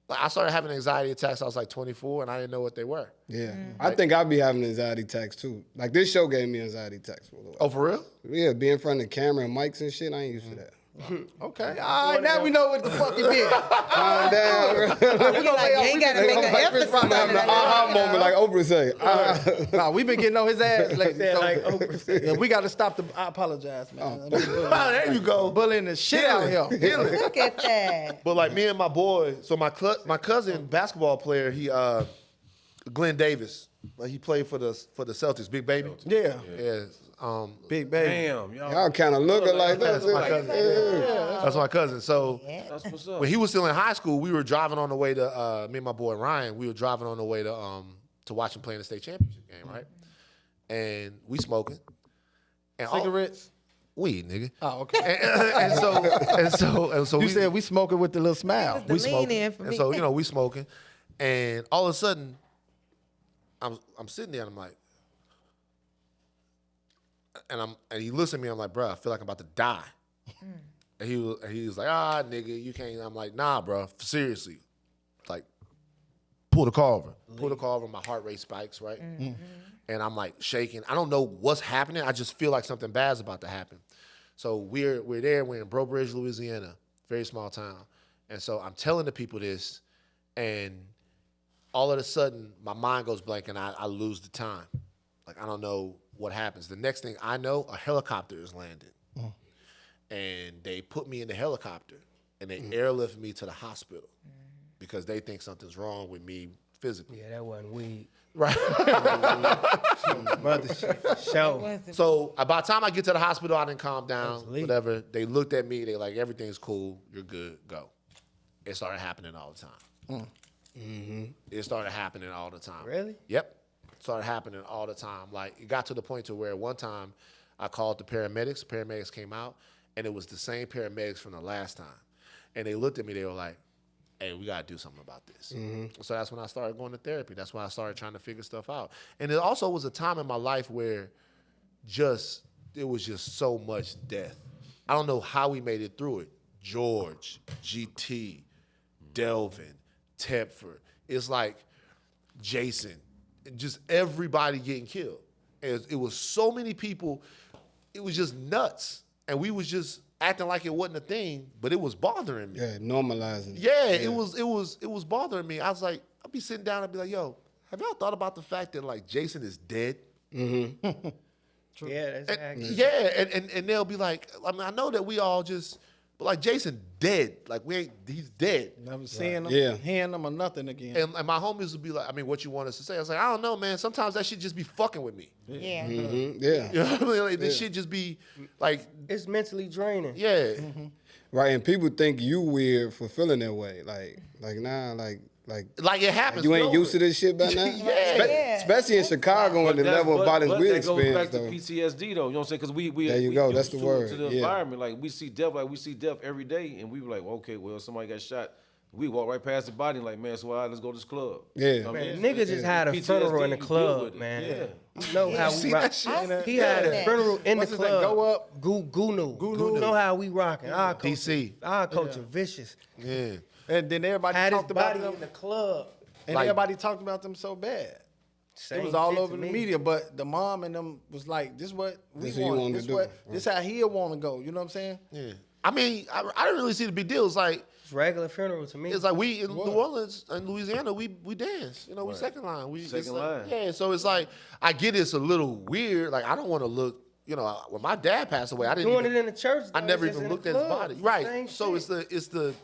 Like, I started having anxiety attacks. I was like 24, and I didn't know what they were. Yeah, I think I'd be having anxiety attacks too. Like this show gave me anxiety attacks for a little while. Oh, for real? Yeah, being in front of the camera and mics and shit, I ain't used to that. Okay. All right. Now we know what the fuck you did. Calm down, bro. You like, you ain't got to make an emphasis on I'm having an it. aha moment like Oprah say. Nah, we been getting on his ass lately. Yeah, So, like Oprah said. yeah, we got to stop the. I apologize, man. There you go. Bullying the shit out here. Look at that. But like me and my boy, so my cousin basketball player, he Glenn Davis, like he played for the Celtics, Big Baby. Yeah. Yeah. Big baby. Damn, Y'all kind of looking like that. That's my cousin. That's my cousin. So That's what's up. when he was still in high school, we were driving on the way to me and my boy Ryan. We were driving on the way to watch him play in the state championship game, right? And we smoking. And Cigarettes. Weed, nigga. Oh, okay. And so You said we smoking with the little smile. The we lean smoking. in for And me. so we smoking. And all of a sudden, I'm sitting there and I'm like, and he looks at me. I'm like, bro, I feel like I'm about to die. And he was like, nigga, you can't. I'm like, nah, bro, seriously, like, pull the car over. Pull the car over. My heart rate spikes, right? And I'm like shaking. I don't know what's happening. I just feel like something bad's about to happen. So we're there. We're in Breaux Bridge, Louisiana, very small town. And so I'm telling the people this, and all of a sudden my mind goes blank and I lose the time. Like, I don't know what happens. The next thing I know, a helicopter is landing. And they put me in the helicopter and they airlift me to the hospital because they think something's wrong with me physically. Yeah, that wasn't weed. Right. Mother shit. Show. So by the time I get to the hospital, I didn't calm down, whatever. They looked at me. They like, everything's cool. You're good. Go. It started happening all the time. It started happening all the time. Really? Yep. It started happening all the time. Like, it got to the point to where one time I called the paramedics. The paramedics came out, and it was the same paramedics from the last time. And they looked at me. They were like, hey, we got to do something about this. So that's when I started going to therapy. That's when I started trying to figure stuff out. And it also was a time in my life where there was just so much death. I don't know how we made it through it. George, GT, Delvin, Tepford. It's like Jason, just everybody getting killed. And it was so many people. It was just nuts. And we was just acting like it wasn't a thing, but it was bothering me. Yeah, normalizing. Yeah, it was bothering me. I was like, I'd be sitting down and be like, yo, have y'all thought about the fact that, like, Jason is dead? Yeah, that's accurate. Yeah, and they'll be like, I mean, I know that we all just, but like, Jason dead. Like, he's dead. Never seeing them, hearing them, or nothing again. And my homies would be like, I mean, what you want us to say? I was like, I don't know, man. Sometimes that shit just be fucking with me. Yeah. Yeah. You know what I mean? Like, this shit just be like, It's mentally draining. yeah. Right, and people think you weird for feeling that way. Like nah, like Like, it happens. you ain't no. used to this shit by now. Yeah. Especially in Chicago and the level of violence we that goes experience. back to though. PTSD though. You know what I'm saying? Because we There you go, that's used the to word, the yeah. environment. Like, we see death every day, and we were like, well, okay, well, somebody got shot. We walk right past the body and like, man, so all right, let's go to this club. Yeah. You know what I Man, mean? niggas just had a PTSD, funeral in the you deal club, with it. man. Yeah. You know how we See rock. that shit? He had a funeral in What's the his name? club. Go up. Gunu. Gunu. You know how we rocking. Our coach, DC. Our coach is vicious. Yeah. And then everybody Had his talked about body them, in the club. and Like- everybody talked about them so bad. Same It was all shit over to the me. media, but the mom and them was like, "This what we This what you want. wanted This to do." what this how he'll want to go." You know what I'm saying? Yeah. I mean, I didn't really see the big deal. It's like, It's regular funeral to me. it's like we in New Orleans and Louisiana, we dance. You know, we second line. It's Second like- line. Yeah, so it's like, I get it's a little weird. Like, I don't want to look, you know, when my dad passed away, I didn't Doing even, it in the church. I though, never it's just even in looked the at his club. body. Same Right. So shit. it's the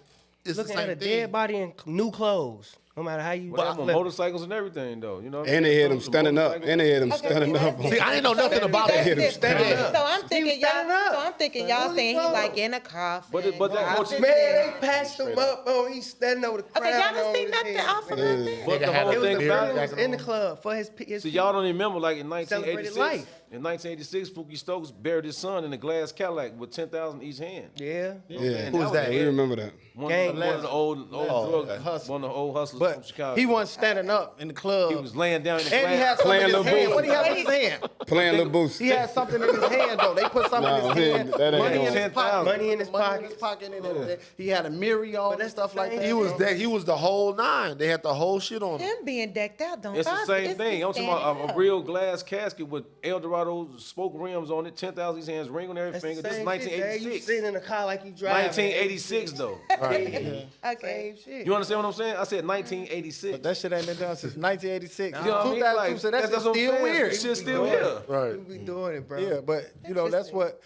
Looking same at a thing. dead body in new clothes. No matter how you. But I'm on flip it. motorcycles and everything though. You know what I mean? And they had them Some standing up. motorcycles. And they had them Okay, standing see, up. that's See, I didn't know nothing about That's it. different. Yeah. So I'm thinking y'all. standing up. So I'm thinking y'all saying he like in a coffin. But that I've coach- been Man, there. they patched him up. Oh, he's standing over the crowd. Okay, y'all on done seen his nothing head. off of that. But the Nigga had whole a It was thing the beard about funeral jacket in the on. club for his. See, y'all don't even remember, like in Celebrated 1986, life. in 1986, Pookie Stokes buried his son in a glass Cadillac with 10,000 each hand. Yeah. Yeah. Who was that? We remember that. One Gang of the old drug, hustlers. one of the old hustlers from But Chicago. he wasn't standing up in the club. He was laying down in the and he glass. had something Playing in his Lil hand. Boosie. What he have in his hand? Playing Lil Boost. He had something in his hand though. They put something No, in his hand. that ain't Money in no- his pocket. Money in his pocket. And he had a mirror on and that's stuff the like thing. that. He was the whole nine. They had the whole shit on him. Him being decked out don't It's the bother- same thing. I'm talking standing about a up. real glass casket with Eldorado spoke rims on it, 10,000 each hands, ring on every That's the finger. This is same shit, Dad. You 1986. sitting in a car like you driving. 1986 though. Okay. Same shit. You understand what I'm saying? I said 1986. But that shit ain't been done since 1986. You know what I mean? 2002, Like, so that's what I'm still saying. weird. This shit's still here. Right. We doing it, bro. Yeah, but you know that's what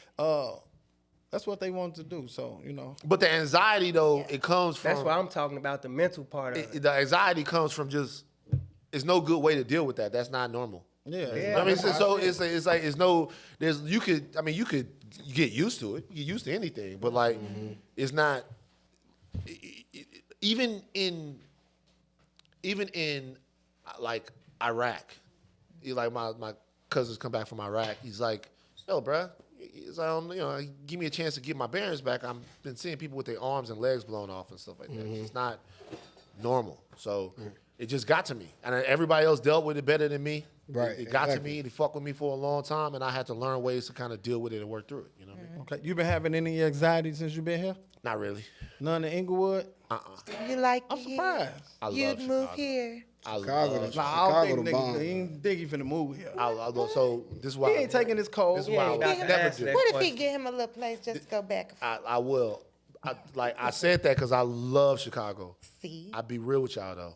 they wanted to do. So you know, But the anxiety though, it comes from That's why I'm talking about the mental part of it. the anxiety comes from just, it's no good way to deal with that. That's not normal. yeah. I mean, you could get used to it. You get used to anything, but like, it's not. Even in like Iraq, like my cousins come back from Iraq. He's like, yo, bruh, he's like, give me a chance to get my bearings back. I've been seeing people with their arms and legs blown off and stuff like that. It's not normal. So It just got to me. And everybody else dealt with it better than me. Right, It got to exactly. me. It fucked with me for a long time, and I had to learn ways to kind of deal with it and work through it. You know what I mean? Okay. You been having any anxiety since you been here? Not really. None in Inglewood? You like I'm it here? surprised. I love You'd move Chicago. here. I Chicago, love Nah, I don't Chicago the think bomb. nigga, he ain't think he finna move here. So this is why He ain't taking this cold. This is why I would not never ask do. that. What if he question. get him a little place just to go back and forth? I will. I said that because I love Chicago. See? I'll be real with y'all though.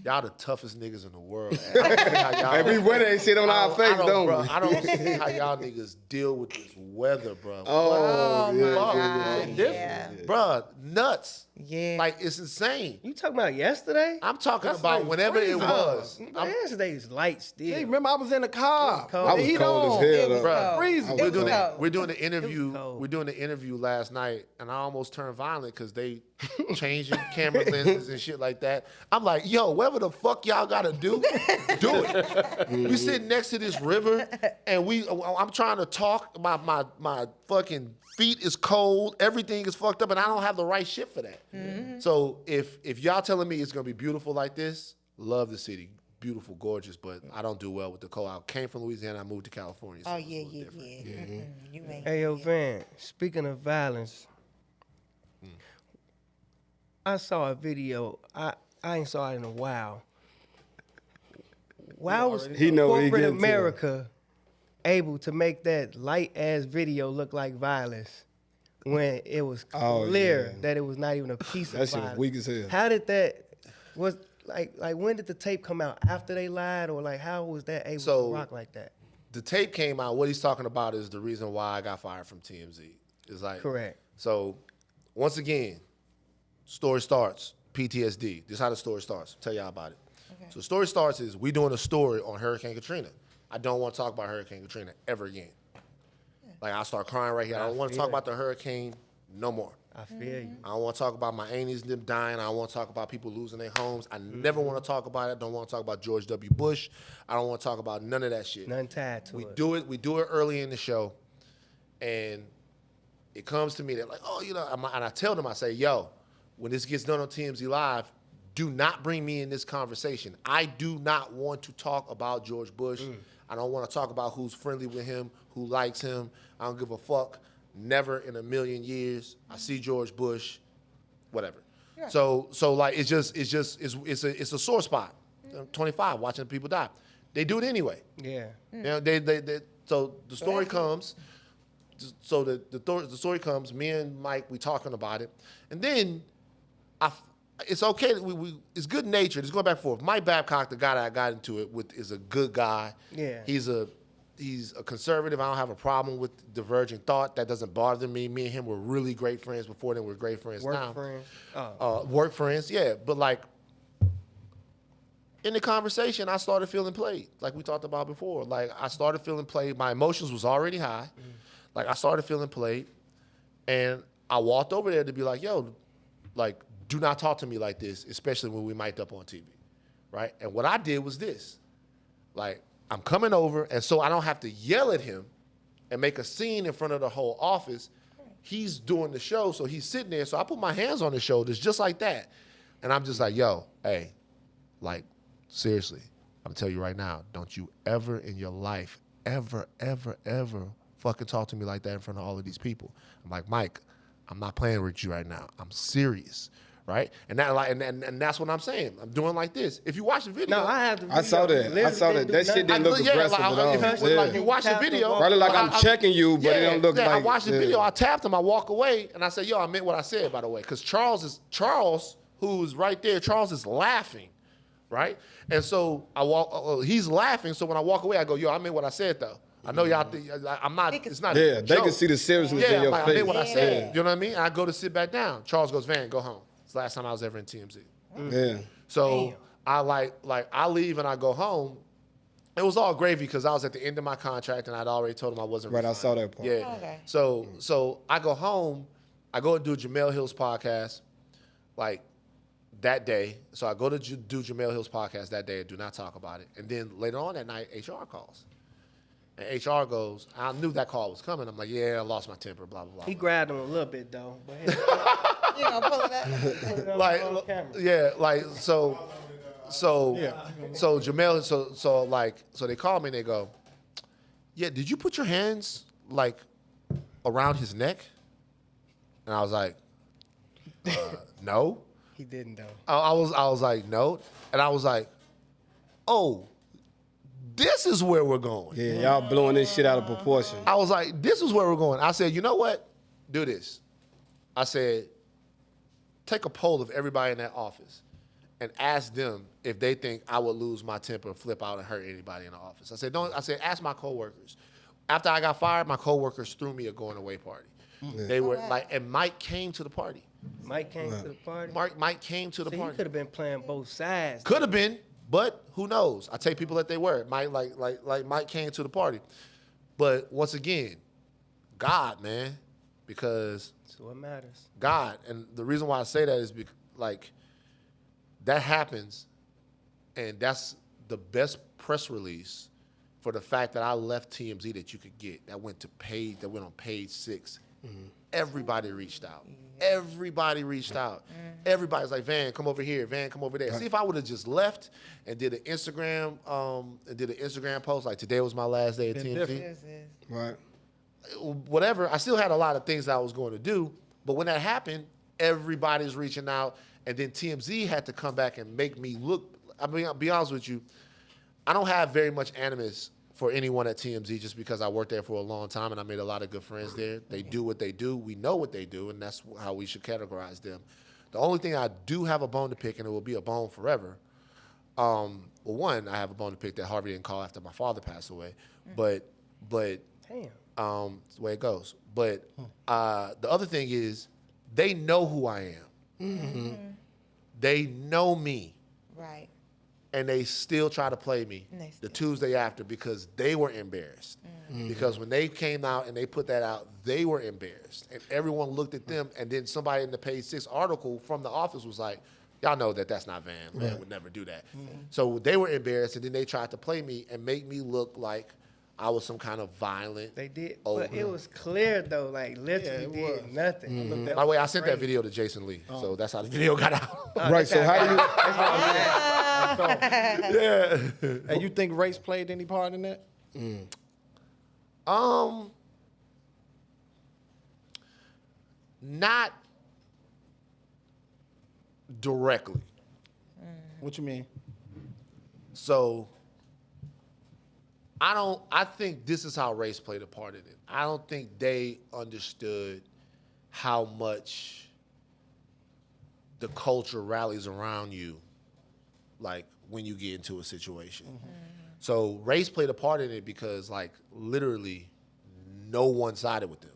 Y'all the toughest niggas in the world. I don't see how y'all- Every winter they shit on our face, don't bro, we? I don't see how y'all niggas deal with this weather, bro. Oh, my yeah, God. Different. Yeah. Bruh, nuts. Yeah. Like, it's insane. You talking about yesterday? I'm talking That's about like whenever it freezing. was. Yesterday's light still. Hey, remember I was in the car. cold. I was Heat cold as on. hell, It was though. cold. Freezing. It was cold. We're doing the interview. cold. We're doing the interview last night, and I almost turned violent because they changing camera lenses and shit like that. I'm like, yo, whatever the fuck y'all gotta do it. We sitting next to this river, and I'm trying to talk. My fucking feet is cold. Everything is fucked up, and I don't have the right shit for that. So if y'all telling me it's gonna be beautiful like this, love the city. Beautiful, gorgeous, but I don't do well with the cold. I came from Louisiana, I moved to California. So Oh, it's a yeah, little yeah, different. yeah. You ain't. Hey, yo, Van, speaking of violence, I saw a video. I ain't saw it in a while. Why was He know what he corporate getting to. America able to make that light-ass video look like violence when it was Oh, clear yeah. that it was not even a piece That of shit was violence? weak as hell. How did that, was, like when did the tape come out? After they lied? Or like how was that able So- to rock like that? The tape came out. What he's talking about is the reason why I got fired from TMZ. It's like Correct. So, once again, story starts. PTSD. This is how the story starts. Tell y'all about it. So the story starts is we doing a story on Hurricane Katrina. I don't want to talk about Hurricane Katrina ever again. Like I start crying right here. I don't want to feel talk it. about the hurricane no more. I feel you. I don't want to talk about my aunties and them dying. I don't want to talk about people losing their homes. I never want to talk about it. I don't want to talk about George W. Bush. I don't want to talk about none of that shit. Nothing tied to We it. do it. We do it early in the show, and it comes to me that like, oh, you know, and I tell them, I say, yo, when this gets done on TMZ Live, do not bring me in this conversation. I do not want to talk about George Bush. I don't want to talk about who's friendly with him, who likes him. I don't give a fuck. Never in a million years. I see George Bush, whatever. So like it's a sore spot. I'm 25 watching people die. They do it anyway. Yeah. You know, so the story comes. So the story comes. Me and Mike, we talking about it, and then it's okay. It's good natured. It's going back and forth. Mike Babcock, the guy that I got into it with, is a good guy. Yeah. He's a conservative. I don't have a problem with diverging thought. That doesn't bother me. Me and him were really great friends before. Then we're great friends Work now. friends. Work friends, yeah. But like in the conversation, I started feeling played, like we talked about before. Like I started feeling played. My emotions was already high. Like I started feeling played, and I walked over there to be like, yo, like do not talk to me like this, especially when we mic'd up on TV, right? And what I did was this, like I'm coming over, and so I don't have to yell at him and make a scene in front of the whole office. He's doing the show, so he's sitting there. So I put my hands on his shoulders just like that. And I'm just like, yo, hey, like, seriously, I'm gonna tell you right now, don't you ever in your life, ever fucking talk to me like that in front of all of these people. I'm like, Mike, I'm not playing with you right now. I'm serious. Right? And that like and that's what I'm saying. I'm doing like this. If you watch the video, No, I have the video. I saw that. I saw that. That shit didn't look aggressive at all. If you watch the video, Probably like I'm checking you, but it don't look like. I watched the video. I tapped him. I walk away, and I said, "Yo, I meant what I said, by the way." Because Charles, who's right there, Charles is laughing, right? And so I walk. He's laughing. So when I walk away, I go, "Yo, I meant what I said, though." I know y'all think I'm not. It's not. Yeah, a they joke. can see the seriousness in Yeah, your like, I face. meant what I said. Yeah. You know what I mean? I go to sit back down. Charles goes, "Van, go home." It's the last time I was ever in TMZ. Yeah. So I I leave and I go home. It was all gravy because I was at the end of my contract and I'd already told him I wasn't. Right, I resigning. saw that part. Yeah. Okay. So I go home. I go and do Jamel Hill's podcast, like that day. So I go to do Jamel Hill's podcast that day and do not talk about it. And then later on that night, HR calls. And HR goes, I knew that call was coming. I'm like, yeah, I lost my temper, blah, blah, blah. He grabbed him a little bit though. But You gonna pull it up? like, on camera. yeah, like, so so Jamel, so they call me and they go, yeah, did you put your hands like around his neck? And I was like, no. He didn't though. I was like, no. And I was like, oh, this is where we're going. Yeah, y'all blowing this shit out of proportion. I was like, this is where we're going. I said, you know what? Do this. I said, take a poll of everybody in that office and ask them if they think I would lose my temper, flip out, and hurt anybody in the office. I said, ask my coworkers. After I got fired, my coworkers threw me a going away party. Yeah. They were like, and Mike came to the party. Mike came to the party. Mike came to the So you party. could have been playing both sides. Could have been, but who knows? I take people at their word. Mike, like Mike came to the party. But once again, God, man, because So what matters? God, and the reason why I say that is because, like, that happens, and that's the best press release for the fact that I left TMZ that you could get. That went on page 6. Everybody reached out. Everybody reached out. Everybody's like, Van, come over here. Van, come over there. See, if I would have just left and did an Instagram post like today was my last day at TMZ. Right. Whatever, I still had a lot of things that I was going to do, but when that happened, everybody's reaching out, and then TMZ had to come back and make me look. I mean, I'll be honest with you, I don't have very much animus for anyone at TMZ just because I worked there for a long time and I made a lot of good friends there. They do what they do. We know what they do, and that's how we should categorize them. The only thing I do have a bone to pick, and it will be a bone forever. Well, one, I have a bone to pick that Harvey didn't call after my father passed away, but Damn. it's the way it goes. But the other thing is, they know who I am. They know me. Right. And they still try to play me And they the still- Tuesday after because they were embarrassed. Because when they came out and they put that out, they were embarrassed. And everyone looked at them, and then somebody in the page 6 article from the office was like, y'all know that that's not Van. Van would never do that. So they were embarrassed, and then they tried to play me and make me look like I was some kind of violent. They did, ogre. but it was clear though. Like literally it did was. nothing. By the way, I sent that video to Jason Lee, so that's how the video got out. Right. So how do you? And you think race played any part in that? Not directly. What you mean? So I think this is how race played a part in it. I don't think they understood how much the culture rallies around you, like when you get into a situation. So race played a part in it because, like, literally no one sided with them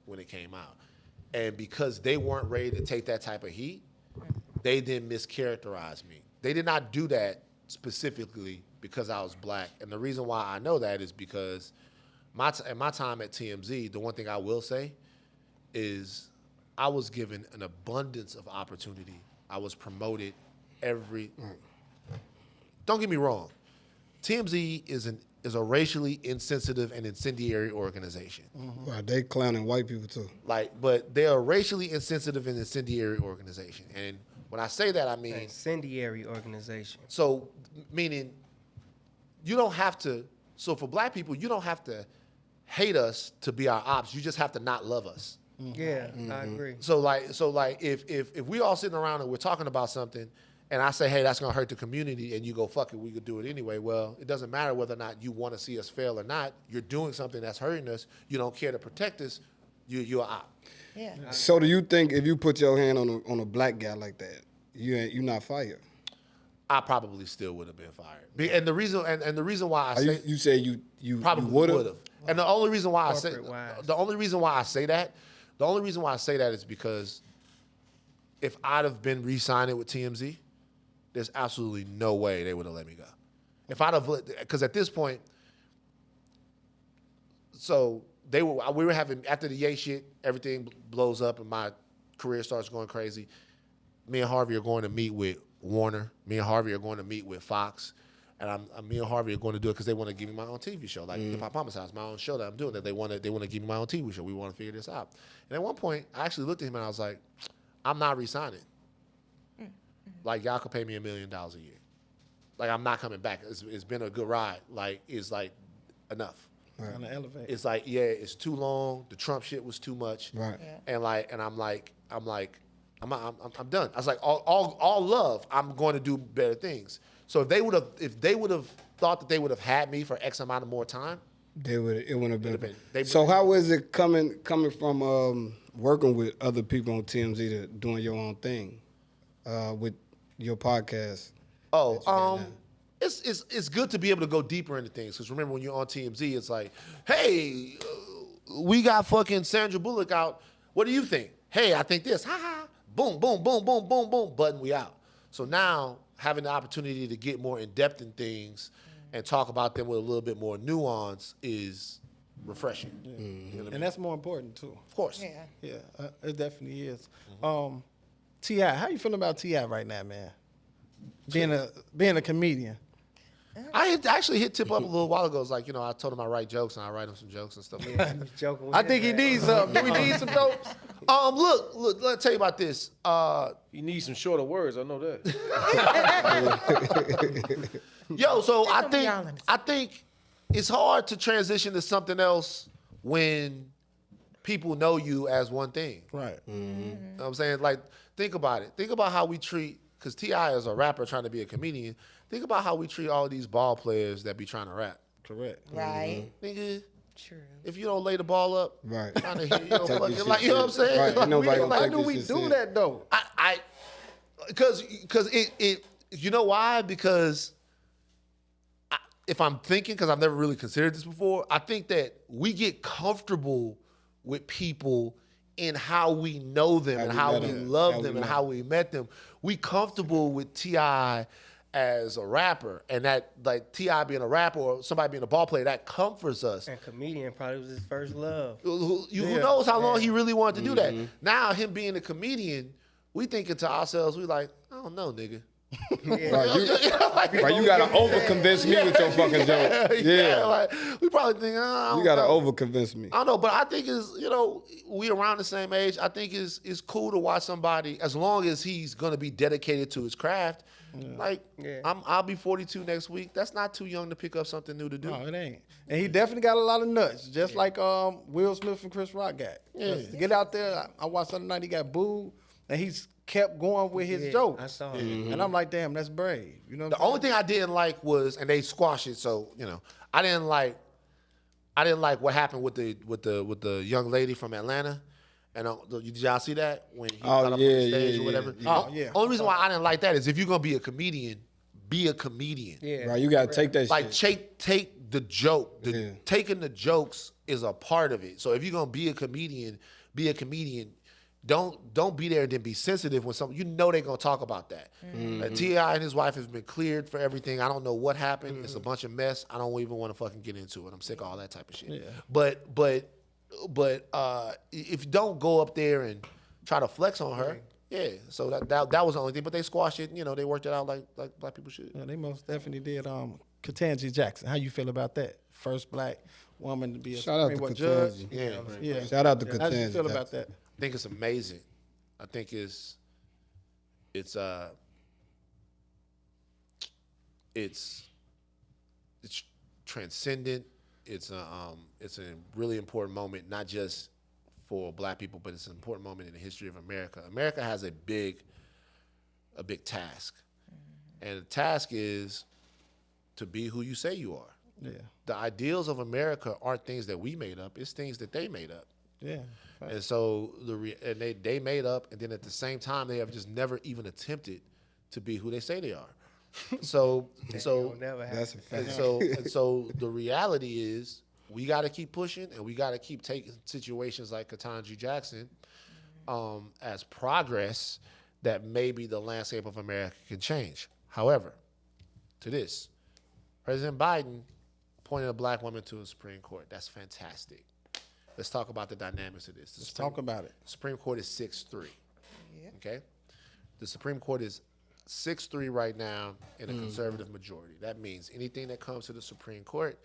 when it came out. And because they weren't ready to take that type of heat, they then mischaracterized me. They did not do that specifically because I was black. And the reason why I know that is because in my time at TMZ, the one thing I will say is I was given an abundance of opportunity. I was promoted Don't get me wrong. TMZ is a racially insensitive and incendiary organization. Right, they clowning white people too. But they're a racially insensitive and incendiary organization. And when I say that, I mean, Incendiary organization. so meaning you don't have to, so for black people, you don't have to hate us to be our ops. You just have to not love us. Yeah, I agree. So if we all sitting around and we're talking about something and I say, hey, that's gonna hurt the community, and you go, fuck it, we could do it anyway. Well, it doesn't matter whether or not you want to see us fail or not. You're doing something that's hurting us. You don't care to protect us. You're an op. Yeah. So do you think if you put your hand on a black guy like that, you not fired? I probably still would have been fired. And the reason why I Are say you say you probably would would have. And the only reason why I say that is because if I'd have been re-signed with TMZ, there's absolutely no way they would have let me go. If I'd have, because at this point, so we were having, after the Ye shit, everything blows up and my career starts going crazy. Me and Harvey are going to meet with Warner. Me and Harvey are going to meet with Fox. And me and Harvey are going to do it because they want to give me my own TV show, like Hip Hop Homicides, my own show that I'm doing. That they want to give me my own TV show. We want to figure this out. And at one point, I actually looked at him and I was like, I'm not re-signing. Like, y'all could pay me $1 million a year. like I'm not coming back. It's been a good ride. Like it's like enough. On the elevator. It's like yeah, it's too long. The Trump shit was too much. Right. And I'm done. I was like all love. I'm going to do better things. So if they would have thought that they would have had me for X amount of more time, It wouldn't have been. They- So how is it coming from working with other people on TMZ to doing your own thing with your podcast? It's good to be able to go deeper into things because remember when you're on TMZ, it's like, hey, we got fucking Sandra Bullock out. What do you think? Hey, I think this. Ha ha. Boom, boom, boom, boom, boom, boom. Button, we out. So now having the opportunity to get more in depth in things and talk about them with a little bit more nuance is refreshing. You know what I mean? And that's more important too. Of course. Yeah. Yeah, it definitely is. T.I., how you feeling about T.I. right now, man? Being a comedian. I actually hit Tip up a little while ago. It's like, I told him I write jokes and I write him some jokes and stuff. Yeah, he was joking with I his think he ass. needs some. Do we need some jokes? Look, let me tell you about this. You need some shorter words. I know that. Yo, so gonna be honest. I think it's hard to transition to something else when people know you as one thing. Right. You know what I'm saying? Like, think about it. Think about how we treat, because T.I. is a rapper trying to be a comedian. Think about how we treat all these ball players that be trying to rap. Correct. Right. Nigga, True. if you don't lay the ball up, Right. trying to hit you, Take fucking, this like, shit you know what I'm saying? Right, Like, nobody gonna Why take do this we shit do serious. that though? Because it you know why? Because if I'm thinking, because I've never really considered this before, I think that we get comfortable with people in how we know them and how we love them and how we met them. We comfortable with T.I. as a rapper, and that like T.I. being a rapper or somebody being a ball player, that comforts us. And comedian probably was his first love. Who knows how long he really wanted to do that? Now him being a comedian, we thinking to ourselves, we like, I don't know, nigga. Right, you gotta over convince me with your fucking joke. Yeah, like we probably think, you gotta over convince me. I don't know, but I think is we around the same age. I think is cool to watch somebody as long as he's gonna be dedicated to his craft. Like I'll be 42 next week. That's not too young to pick up something new to do. No, it ain't. And he definitely got a lot of nuts, just like Will Smith and Chris Rock got. To get out there, I watched the other night, he got booed, and he's kept going with his jokes. I saw it. And I'm like, damn, that's brave. You know The only thing I didn't like was, and they squashed it, so I didn't like what happened with the young lady from Atlanta. And did y'all see that when he got up on the stage or whatever? Only reason why I didn't like that is if you're gonna be a comedian, be a comedian. Yeah. Right, you gotta take that Like shit. take the joke. Taking the jokes is a part of it. So if you're gonna be a comedian, be a comedian. Don't be there and then be sensitive when they're gonna talk about that. T.I. and his wife has been cleared for everything. I don't know what happened. It's a bunch of mess. I don't even want to fucking get into it. I'm sick of all that type of shit. But if you don't go up there and try to flex on her, so that was the only thing. But they squashed it. They worked it out like black people should. Yeah, they most definitely did. Ketanji Jackson, how you feel about that? First black woman to be a Shout out Supreme to Court judge. Ketanji. Yeah. Shout out to How do you Ketanji feel Jackson. about that? I think it's amazing. I think it's transcendent. It's a really important moment, not just for black people, but it's an important moment in the history of America. America has a big task, and the task is to be who you say you are. Yeah. The ideals of America aren't things that we made up; it's things that they made up. Yeah. And so they made up, and then at the same time, they have just never even attempted to be who they say they are. So Never That's a fact. and so the reality is we got to keep pushing, and we got to keep taking situations like Ketanji Jackson as progress that maybe the landscape of America can change. However, to this, President Biden appointed a black woman to the Supreme Court. That's fantastic. Let's talk about the dynamics of this. Let's talk about it. The Supreme Court is 6-3. Okay? The Supreme Court is 6-3 right now in a conservative majority. That means anything that comes to the Supreme Court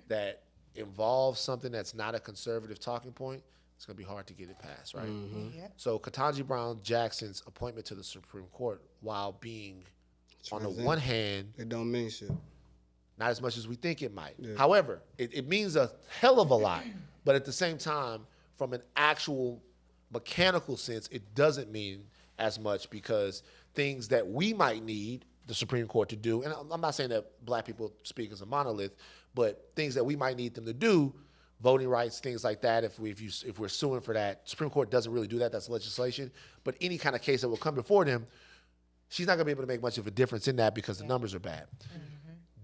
that involves something that's not a conservative talking point, it's going to be hard to get it passed, right? Yep. So Ketanji Brown Jackson's appointment to the Supreme Court, while being on the one hand, it don't mean shit. not as much as we think it might. Yeah. However, it means a hell of a lot, but at the same time, from an actual mechanical sense, it doesn't mean as much because things that we might need the Supreme Court to do, and I'm not saying that black people speak as a monolith, but things that we might need them to do, voting rights, things like that, if we're suing for that, Supreme Court doesn't really do that, that's legislation, but any kind of case that will come before them, she's not gonna be able to make much of a difference in that because the numbers are bad.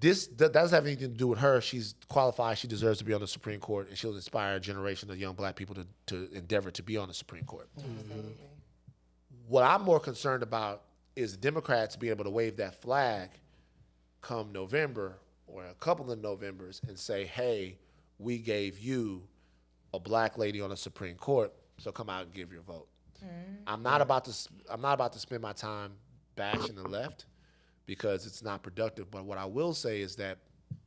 That doesn't have anything to do with her. She's qualified, she deserves to be on the Supreme Court, and she'll inspire a generation of young black people to endeavor to be on the Supreme Court. What I'm more concerned about is the Democrats being able to wave that flag come November or a couple of Novembers and say, hey, we gave you a black lady on the Supreme Court, so come out and give your vote. I'm not about to spend my time bashing the left because it's not productive, but what I will say is that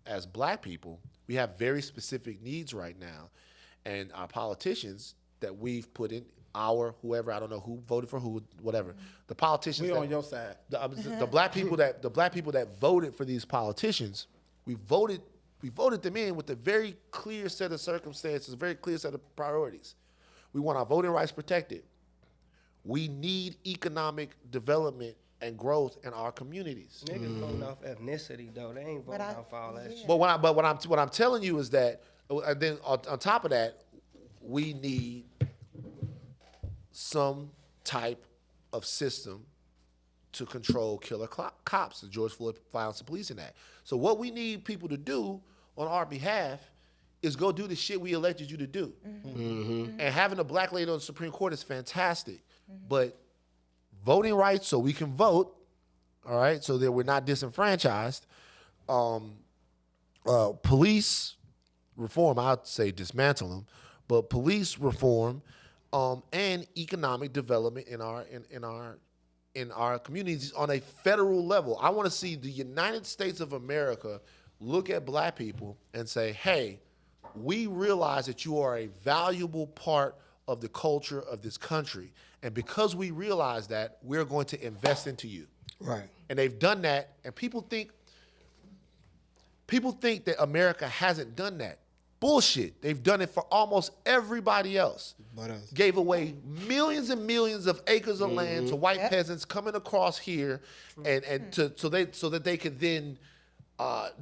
as black people, we have very specific needs right now, and our politicians that we've put in, whoever, I don't know who voted for who, whatever. The politicians We on your side. the black people that voted for these politicians, we voted them in with a very clear set of circumstances, a very clear set of priorities. We want our voting rights protected. We need economic development and growth in our communities. Niggas voting off ethnicity though. They ain't voting off all that shit. But what I'm telling you is that, and then on top of that, we need some type of system to control killer cops, the George Floyd Violence and Policing Act. So what we need people to do on our behalf is go do the shit we elected you to do. And having a black lady on the Supreme Court is fantastic, but voting rights so we can vote, all right, so that we're not disenfranchised. Police reform, I'd say dismantle them, but police reform and economic development in our communities on a federal level. I want to see the United States of America look at black people and say, hey, we realize that you are a valuable part of the culture of this country. And because we realize that, we're going to invest into you. Right. And they've done that, and people think that America hasn't done that. Bullshit. They've done it for almost everybody else. But us. Gave away millions and millions of acres of land to white peasants coming across here, and so that they could then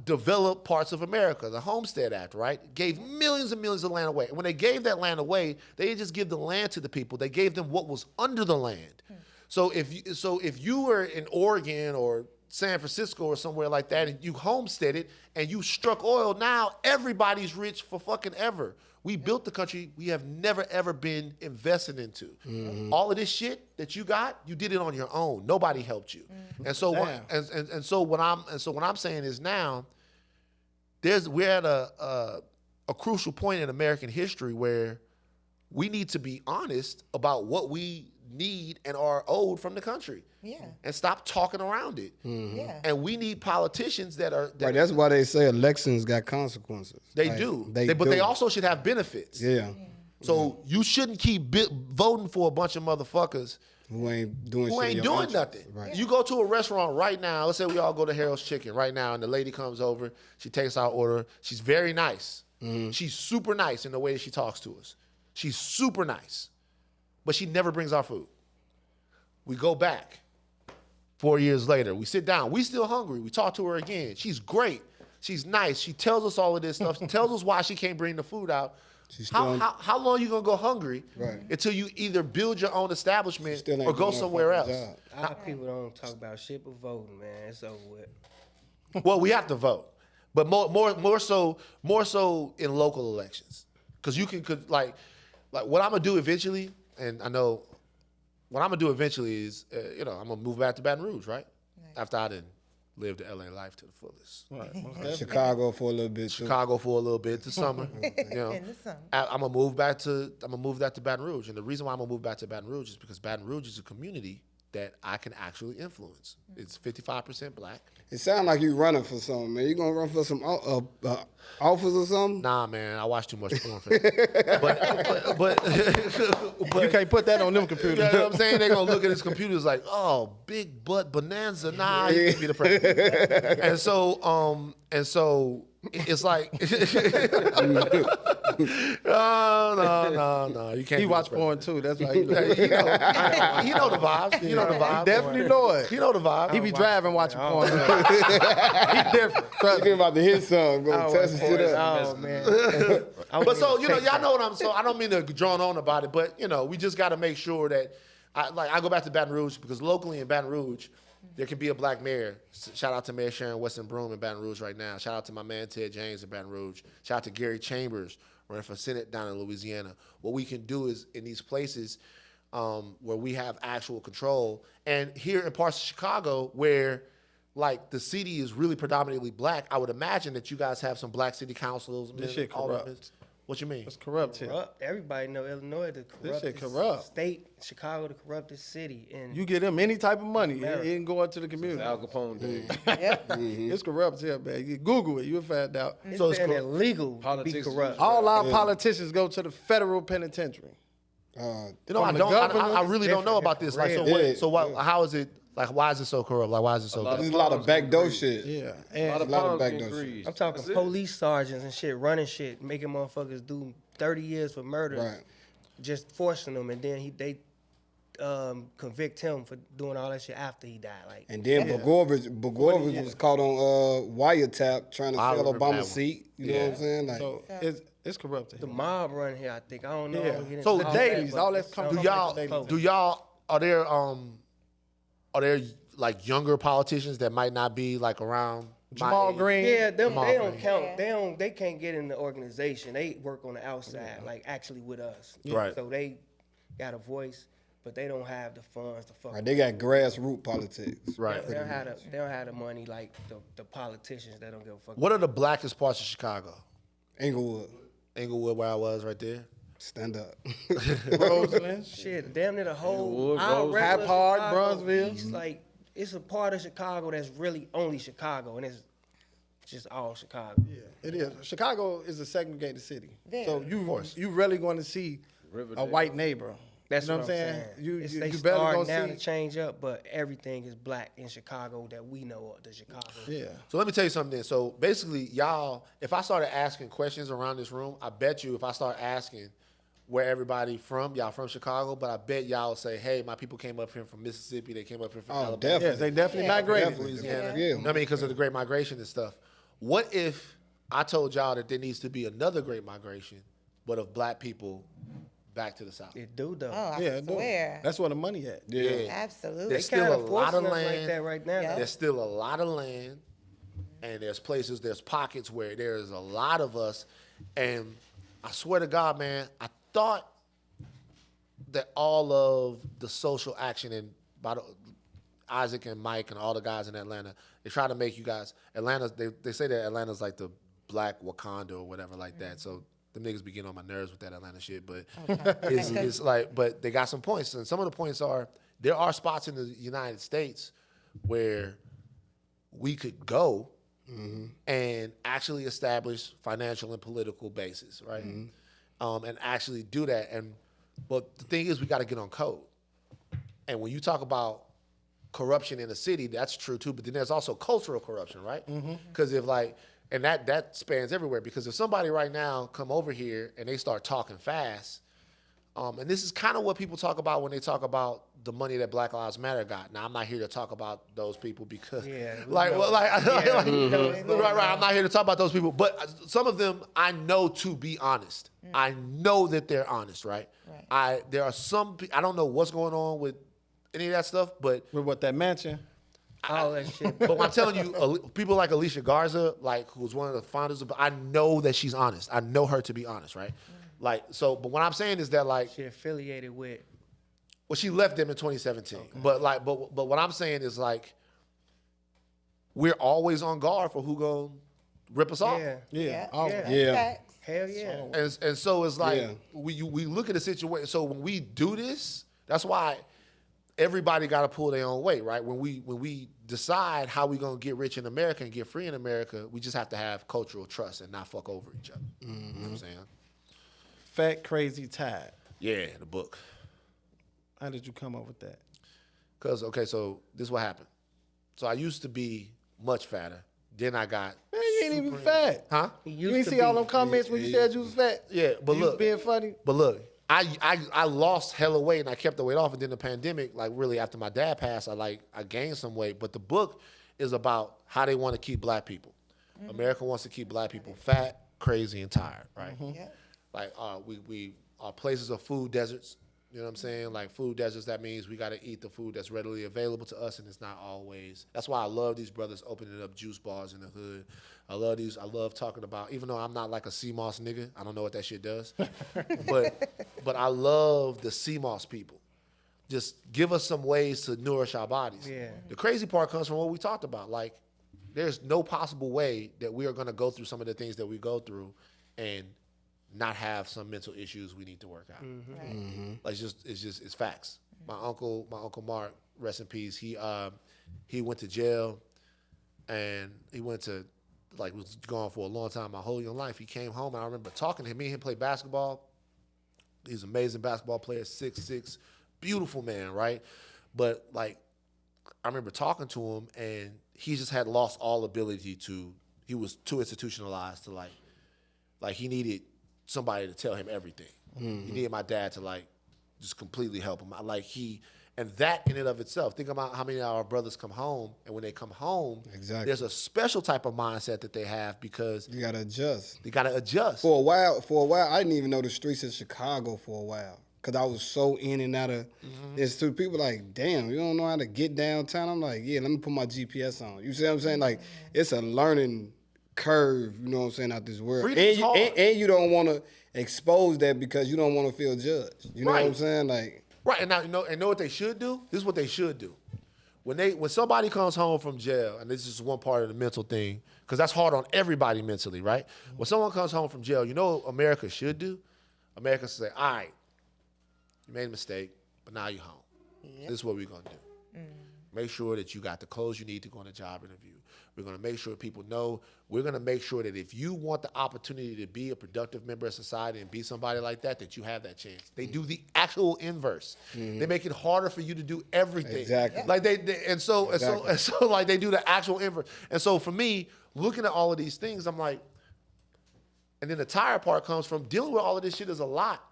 develop parts of America. The Homestead Act, right? Gave millions and millions of land away. And when they gave that land away, they didn't just give the land to the people. They gave them what was under the land. So if you were in Oregon or San Francisco or somewhere like that, and you homesteaded and you struck oil, now everybody's rich for fucking ever. We built the country we have never ever been invested into. All of this shit that you got, you did it on your own. Nobody helped you. And so what I'm saying is now we're at a crucial point in American history where we need to be honest about what we need and are owed from the country. And stop talking around it. And we need politicians that are... Right, that's why they say elections got consequences. They do. But they also should have benefits. Yeah. So you shouldn't keep voting for a bunch of motherfuckers who ain't doing nothing. Right. You go to a restaurant right now, let's say we all go to Harold's Chicken right now, and the lady comes over, she takes our order, she's very nice. She's super nice in the way that she talks to us. She's super nice. But she never brings our food. We go back 4 years later. We sit down. We still hungry. We talk to her again. She's great. She's nice. She tells us all of this stuff. She tells us why she can't bring the food out. How long are you going to go hungry until you either build your own establishment or go somewhere else? Our people don't talk about shit but voting, man. It's over with. Well, we have to vote. But more so in local elections. Because you could like what I'm going to do eventually, and I know what I'm gonna do eventually is, I'm gonna move back to Baton Rouge, right? After I didn't live the LA life to the fullest. Right. Chicago for a little bit. Chicago for a little bit, this summer. In the summer. I'm gonna move back to Baton Rouge, and the reason why I'm gonna move back to Baton Rouge is because Baton Rouge is a community that I can actually influence. It's 55% black. It sounds like you running for something, man. You gonna run for some office or something? Nah, man, I watch too much porn for that. But You can't put that on them you computers. know what I'm saying? They're gonna look at his computers like, oh, big butt bonanza. Nah, you can be the president. and so it's like no. You can't. He be watch the porn president. too. That's why he You know the vibes. You know the vibes. definitely know it. You know the vibes. He be driving watching porn. He different. Trust You me. about to hit something, go test it up. Oh man. But so y'all know what I'm. So I don't mean to drone on about it, but we just got to make sure that I go back to Baton Rouge because locally in Baton Rouge, there can be a black mayor. Shout out to Mayor Sharon Weston Broome in Baton Rouge right now. Shout out to my man Ted James in Baton Rouge. Shout out to Gary Chambers running for Senate down in Louisiana. What we can do is in these places where we have actual control, and here in parts of Chicago where like the city is really predominantly black, I would imagine that you guys have some black city councils. This shit all of corrupt. this. What you mean? It's corrupt here. Corrupt. Everybody know Illinois the corruptest shit corrupt. state, Chicago the corruptest city, and You get them any type of money, it ain't going to the community. Al Capone days. It's corrupt here, man. You Google it, you'll find out. it's So it's been corrupt. illegal to be Politics is corrupt. All our politicians go to the federal penitentiary. I From the government, I really don't know about this. Like, so Yeah. what? So what? How is it? Like, why is it so corrupt? Like, why is it so lot bad? There's a lot of backdoor shit. Yeah. A And lot of lot of palms back getting door shit. greased. I'm talking That's it. police sergeants and shit, running shit, making motherfuckers do 30 years for murder, Right. just forcing them, and then they convict him for doing all that shit after he died. Like, And then Blagojevich was caught on wiretap trying to I sell remember that one. Obama's seat. You know what I'm saying? Like, so it's corrupt the here. mob run here, I think. I don't know. Yeah. I don't get into So all the that, dailies, but all that's it's come something from like the close. Do y'all are there like younger politicians that might not be like around my Jamal age? Green. Yeah, them Jamal they don't Green. count. They can't get in the organization. They work on the outside, like actually with us. Right. So they got a voice, but they don't have the funds to fuck. right, they got grassroots politics. Right. They don't have the money like the politicians that don't give a fuck. What are the blackest parts of Chicago? Inglewood, Inglewood, where I was, right there. stand up. Roseland. Shit, damn near the whole Inglewood, our Rose- regular Hyde Park, Chicago Bronzeville. East, like it's a part of Chicago that's really only Chicago, and it's just all Chicago. Yeah, it is. Chicago is a segregated city. Very. So you rarely going to see a Riverdale. white neighbor. That's you know what what I'm I'm saying? saying. They You barely starting gonna now see. to change up, but everything is black in Chicago that we know of. The Chicago. Yeah. So let me tell you something then. So basically, y'all, if I started asking questions around this room, I bet you if I start asking where everybody from, y'all from Chicago, but I bet y'all will say, hey, my people came up here from Mississippi, they came up here from Alabama. definitely. Yes, they definitely migrated. Definitely. Louisiana. Yeah. You know what I mean, because of the Great Migration and stuff. What if I told y'all that there needs to be another Great Migration, but of black people back to the South? It do though. Oh, I Yeah, it do. swear. That's where the money at. Yeah. Absolutely. There's They kinda still a lot of forcing us land. like that right now. Yeah. though. There's still a lot of land, and there's places, there's pockets where there's a lot of us. And I swear to God, man, I thought that all of the social action and by Isaac and Mike and all the guys in Atlanta, they try to make you guys, they say that Atlanta's like the black Wakanda or whatever like that. So them niggas be getting on my nerves with that Atlanta shit. But it's like, but they got some points. And some of the points are, there are spots in the United States where we could go and actually establish financial and political bases, right? And actually do that. But the thing is, we got to get on code. And when you talk about corruption in a city, that's true too. But then there's also cultural corruption, right? Because if like, and that spans everywhere. Because if somebody right now come over here and they start talking fast, and this is kind of what people talk about when they talk about the money that Black Lives Matter got. Now, I'm not here to talk about those people because, Yeah, we like, know. well, like, Yeah, we know what's going right. on. I'm not here to talk about those people, but some of them I know to be honest. I know that they're honest, right? There are some. I don't know what's going on with any of that stuff, but With what that mansion? All that shit. but I'm telling you, people like Alicia Garza, like who's one of the founders of, I know that she's honest. I know her to be honest, right? Like, so, but what I'm saying is that, like, She affiliated with. well, she left them in 2017. But like, but what I'm saying is like, we're always on guard for who gonna rip us off. Yeah. Yeah. Yeah. That's Yeah. facts. Hell yeah. And so it's like Yeah. we look at the situation. So when we do this, that's why everybody got to pull their own weight, right? When we decide how we gonna get rich in America and get free in America, we just have to have cultural trust and not fuck over each other. You know what I'm saying? Fat, Crazy, Tired. Yeah, the book. How did you come up with that? Cause okay, so this is what happened. So I used to be much fatter. Then I got Man, you ain't even fat. huh? You ain't see all them comments when you said you was fat? Yeah, but you look, was being funny? But look, I lost hella weight and I kept the weight off. And then the pandemic, like really after my dad passed, I gained some weight. But the book is about how they want to keep black people. America wants to keep black people fat, crazy, and tired, right? Yeah. Like we are places of food deserts. You know what I'm saying? Like food deserts, that means we got to eat the food that's readily available to us, and it's not always. That's why I love these brothers opening up juice bars in the hood. I love talking about, even though I'm not like a CMOS nigga, I don't know what that shit does, but I love the CMOS people. Just give us some ways to nourish our bodies. Yeah. The crazy part comes from what we talked about. Like, there's no possible way that we are going to go through some of the things that we go through and not have some mental issues we need to work out. Like it's facts. My uncle Mark, rest in peace. He went to jail, and he went to was gone for a long time. My whole young life, he came home, and I remember talking to him. Me and him played basketball. He's an amazing basketball player, 6'6", beautiful man, right? But like, I remember talking to him, and he just had lost all ability to. He was too institutionalized to like he needed somebody to tell him everything. He needed my dad to just completely help him. And that in and of itself, think about how many of our brothers come home, and when they come home, Exactly. there's a special type of mindset that they have because You gotta adjust. they gotta adjust. For a while, I didn't even know the streets of Chicago for a while. Cause I was so in and out of this too. People like, damn, you don't know how to get downtown. I'm like, yeah, let me put my GPS on. You see what I'm saying? Like, it's a learning curve, you know what I'm saying, out this world. Freedom is hard. And you don't want to expose that because you don't want to feel judged. You know what I'm Right. saying? Like, Right, and now know what they should do? This is what they should do. When somebody comes home from jail, and this is one part of the mental thing, because that's hard on everybody mentally, right? When someone comes home from jail, you know what America should do? America should say, all right, you made a mistake, but now you're home. This is what we're going to do. Make sure that you got the clothes you need to go on a job interview. We're going to make sure people know. We're going to make sure that if you want the opportunity to be a productive member of society and be somebody like that you have that chance. They do the actual inverse. They make it harder for you to do everything. Exactly. Like they like they do the actual inverse. And so for me, looking at all of these things, I'm like, and then the tired part comes from dealing with all of this shit is a lot.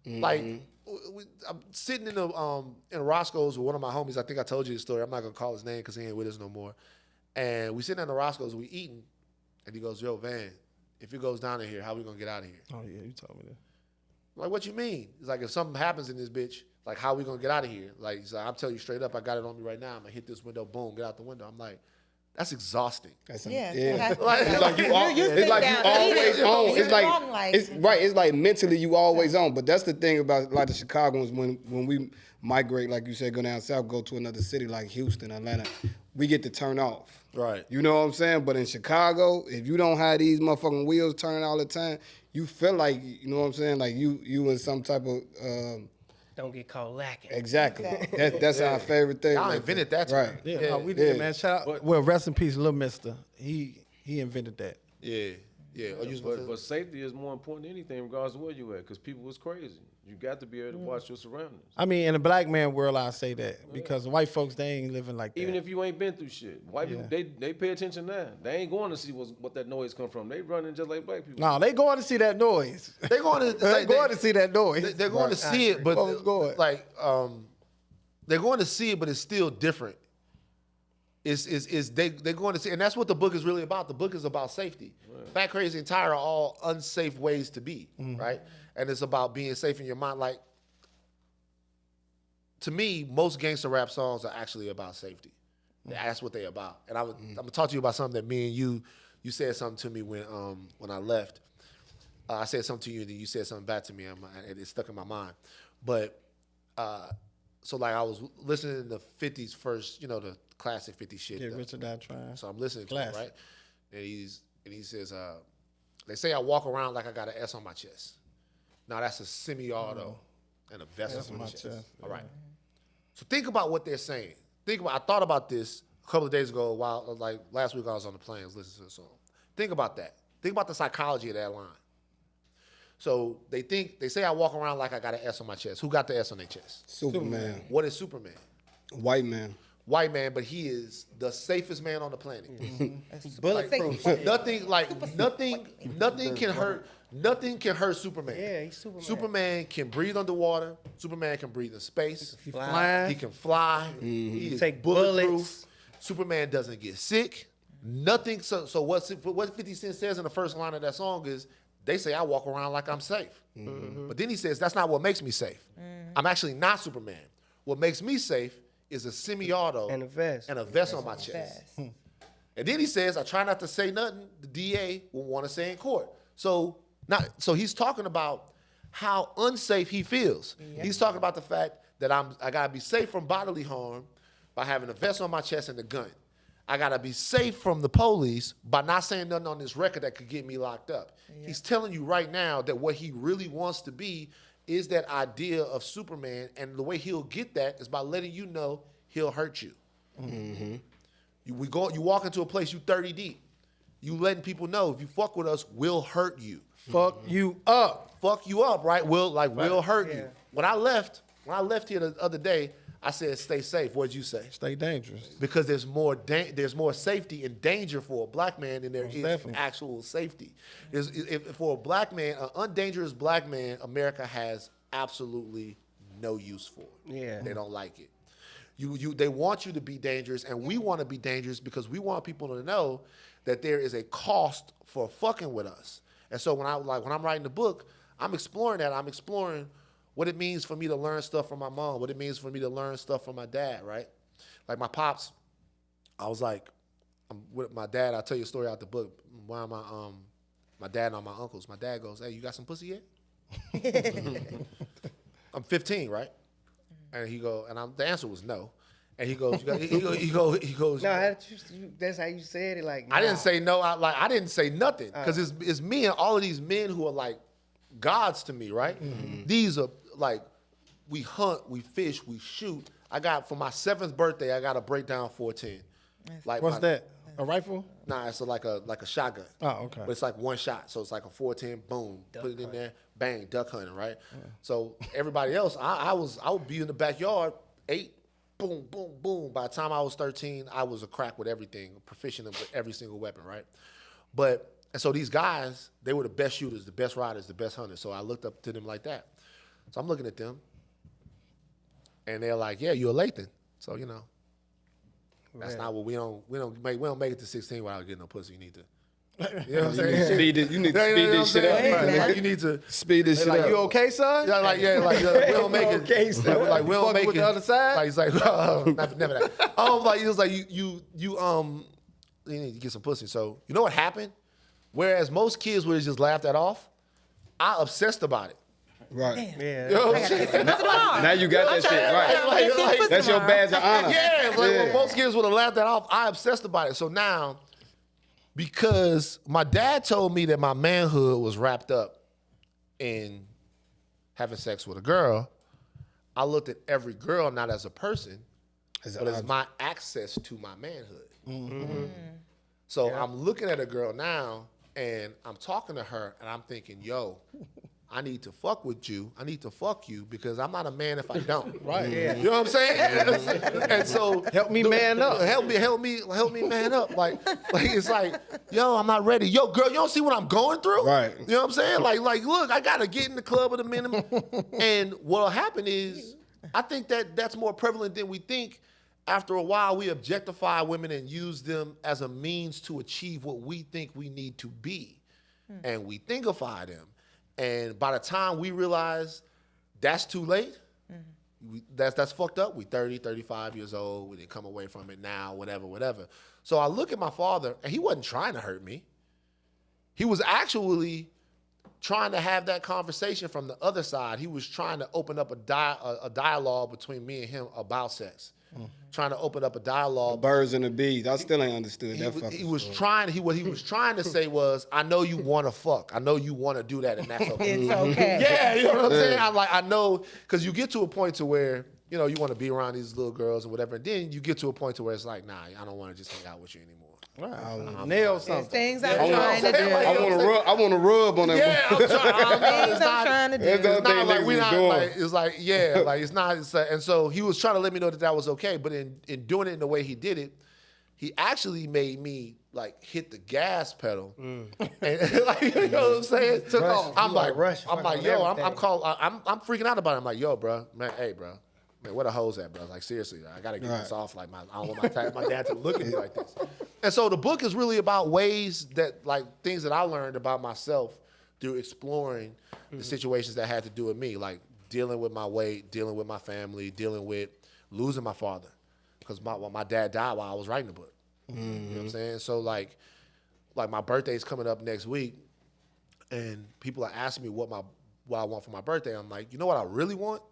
Like, I'm sitting in Roscoe's with one of my homies. I think I told you the story. I'm not gonna call his name because he ain't with us no more. And we sitting in the Roscoe's, we eating, and he goes, "Yo, Van, if it goes down in here, how we gonna get out of here?" Oh, yeah, you told me that. I'm like, what you mean? It's like if something happens in this bitch, like how we gonna get out of here? Like, he's like, I'm telling you straight up, I got it on me right now. I'm gonna hit this window, boom, get out the window. I'm like, that's exhausting. Yeah. It's Like, like you, sit it's like you down, always eat it. on. You're It's like wrong, like- it's right. It's like mentally you always on. But that's the thing about like the Chicagoans when we migrate, like you said, go down south, go to another city like Houston, Atlanta, we get to turn off. Right. You know what I'm saying? But in Chicago, if you don't have these motherfucking wheels turning all the time, you feel like, you know what I'm saying, like you in some type of Don't get caught lacking. exactly. That's our favorite thing. Y'all right invented there. that term. Right. Yeah, Yeah. no, we did, Yeah. man. Shout out. Well, rest in peace, Lil Mister. He invented that. Yeah. Oh, you was But, gonna but safety is more important than anything, regardless of where you at, because people is crazy. You got to be able to watch your surroundings. I mean, in the black man world, I say that because white folks, they ain't living like that. Even if you ain't been through shit, white Yeah. people they pay attention now. They ain't going to see what that noise come from. They running just like black people. No, they going to see that noise. They're going to They going to see that noise. They're going to see it, but Folks going. like they're going to see it, but it's still different. They're going to see, and that's what the book is really about. The book is about safety. Fat, Crazy, and Tired are all unsafe ways to be, right? And it's about being safe in your mind. Like, to me, most gangster rap songs are actually about safety. That's what they're about. And I'm gonna talk to you about something that me and you said something to me when I left. I said something to you, and then you said something back to me, and it stuck in my mind. But so like I was listening to the 50s first, the classic 50 shit. Yeah, Richard Not Trying. So I'm listening to him, Classic. right? And he says, they say I walk around like I got an S on my chest. Now that's a semi-auto and a vest S on my chest. All right. So think about what they're saying. I thought about this a couple of days ago while, like last week I was on the plane, listening to the song. Think about that. Think about the psychology of that line. So they say I walk around like I got an S on my chest. Who got the S on their chest? Superman. What is Superman? White man. White man, but he is the safest man on the planet. Bulletproof. Nothing can hurt. Nothing can hurt Superman. Yeah, he's Superman. Superman can breathe underwater. Superman can breathe in space. He fly. He can fly. He is Take bulletproof. bullets. Superman doesn't get sick. Nothing. So what 50 Cent says in the first line of that song is, they say I walk around like I'm safe. But then he says, that's not what makes me safe. I'm actually not Superman. What makes me safe is a semi-auto And a vest. on my chest. And then he says, I try not to say nothing the DA will want to say in court. So he's talking about how unsafe he feels. He's talking about the fact that I gotta be safe from bodily harm by having a vest on my chest and a gun. I gotta be safe from the police by not saying nothing on this record that could get me locked up. He's telling you right now that what he really wants to be is that idea of Superman, and the way he'll get that is by letting you know he'll hurt you. You walk into a place, you 30 deep. You letting people know if you fuck with us, we'll hurt you. Fuck you up. Fuck you up, right? We'll hurt you. When I left here the other day, I said, stay safe. What'd you say? Stay dangerous. Because there's more safety and danger for a black man than there is definitely. actual safety. For a black man, an undangerous black man, America has absolutely no use for. Yeah. They don't like it. They want you to be dangerous, and we want to be dangerous because we want people to know that there is a cost for fucking with us. And so when I'm writing the book, I'm exploring that. I'm exploring what it means for me to learn stuff from my mom, what it means for me to learn stuff from my dad, right? Like my pops, I was like, I'm with my dad, I'll tell you a story out the book. One of my dad and all my uncles, my dad goes, hey, you got some pussy yet? I'm 15, right? And the answer was no. And he goes, he goes. No, that's how you said it. Like, I didn't say no. I didn't say nothing because it's me and all of these men who are like gods to me, right? These are like, we hunt, we fish, we shoot. I got for my 7th birthday, I got a breakdown 410. Like What's that? A rifle? Nah, it's like a shotgun. Oh, okay. But it's like one shot, so it's like a 410. Boom, put it in there, bang, duck hunting, right? So everybody else, I would be in the backyard, 8, boom, boom, boom. By the time I was 13, I was a crack with everything, proficient with every single weapon, right? And so these guys, they were the best shooters, the best riders, the best hunters. So I looked up to them like that. So I'm looking at them, and they're like, "Yeah, you're a Lathan." So that's not what we don't make it to 16 without getting no pussy. You need to, you know what I'm saying? You need to speed this shit up. Right. You need to Speed this shit Like, up. you okay, son? we don't make it. Okay, so Like we don't fucking make with it. the other side? Like he's like, never that. Like he was like, you need to get some pussy. So you know what happened? Whereas most kids would have just laughed that off, I obsessed about it. Right. Yeah. You know what I'm saying? Now you got that shit right. Like, That's your badge of honor. yeah, when most kids would have laughed that off, I obsessed about it. So now, because my dad told me that my manhood was wrapped up in having sex with a girl, I looked at every girl not as a person, but as my access to my manhood. So I'm looking at a girl now, and I'm talking to her, and I'm thinking, yo, I need to fuck with you. I need to fuck you because I'm not a man if I don't. Right. Yeah. You know what I'm saying? And so Help me man up. Help me man up. Like it's like, yo, I'm not ready. Yo, girl, you don't see what I'm going through? Right. You know what I'm saying? Like, look, I gotta get in the club at a minimum. And what'll happen is, I think that's more prevalent than we think. After a while, we objectify women and use them as a means to achieve what we think we need to be. And we thingify them. And by the time we realize that's too late, that's fucked up. We 30, 35 years old. We didn't come away from it now, whatever. So I look at my father, and he wasn't trying to hurt me. He was actually trying to have that conversation from the other side. He was trying to open up a dialogue between me and him about sex. Trying to open up a dialogue. Birds and the bees. I still ain't understood that fucking He was story. what he was trying to say was, I know you want to fuck. I know you want to do that, and that's okay. It's okay. Yeah, you know what I'm saying? I'm like, I know, because you get to a point to where you know, you want to be around these little girls and whatever. And then you get to a point to where it's like, nah, I don't want to just hang out with you anymore. Right. Nail There's something. things I'm trying to do. I want to rub on that. Yeah, I'm trying. Things I'm trying to do. That's the It's not thing like niggas we be not doing. like it's like yeah like it's not it's and so he was trying to let me know that that was okay, but in doing it in the way he did it, he actually made me like hit the gas pedal and like you know what I'm saying. Took off. I'm You like rush I'm like fucking yo everything. I'm freaking out about it. I'm like yo bro man hey bro man where the hoes at bro, like seriously I gotta get this off, like I don't want my dad to look at me like this. And so the book is really about ways that like things that I learned about myself through exploring the situations that had to do with me, like dealing with my weight, dealing with my family, dealing with losing my father, because my dad died while I was writing the book. You know what I'm saying? So like my birthday's coming up next week, and people are asking me what I want for my birthday. I'm like, you know what I really want?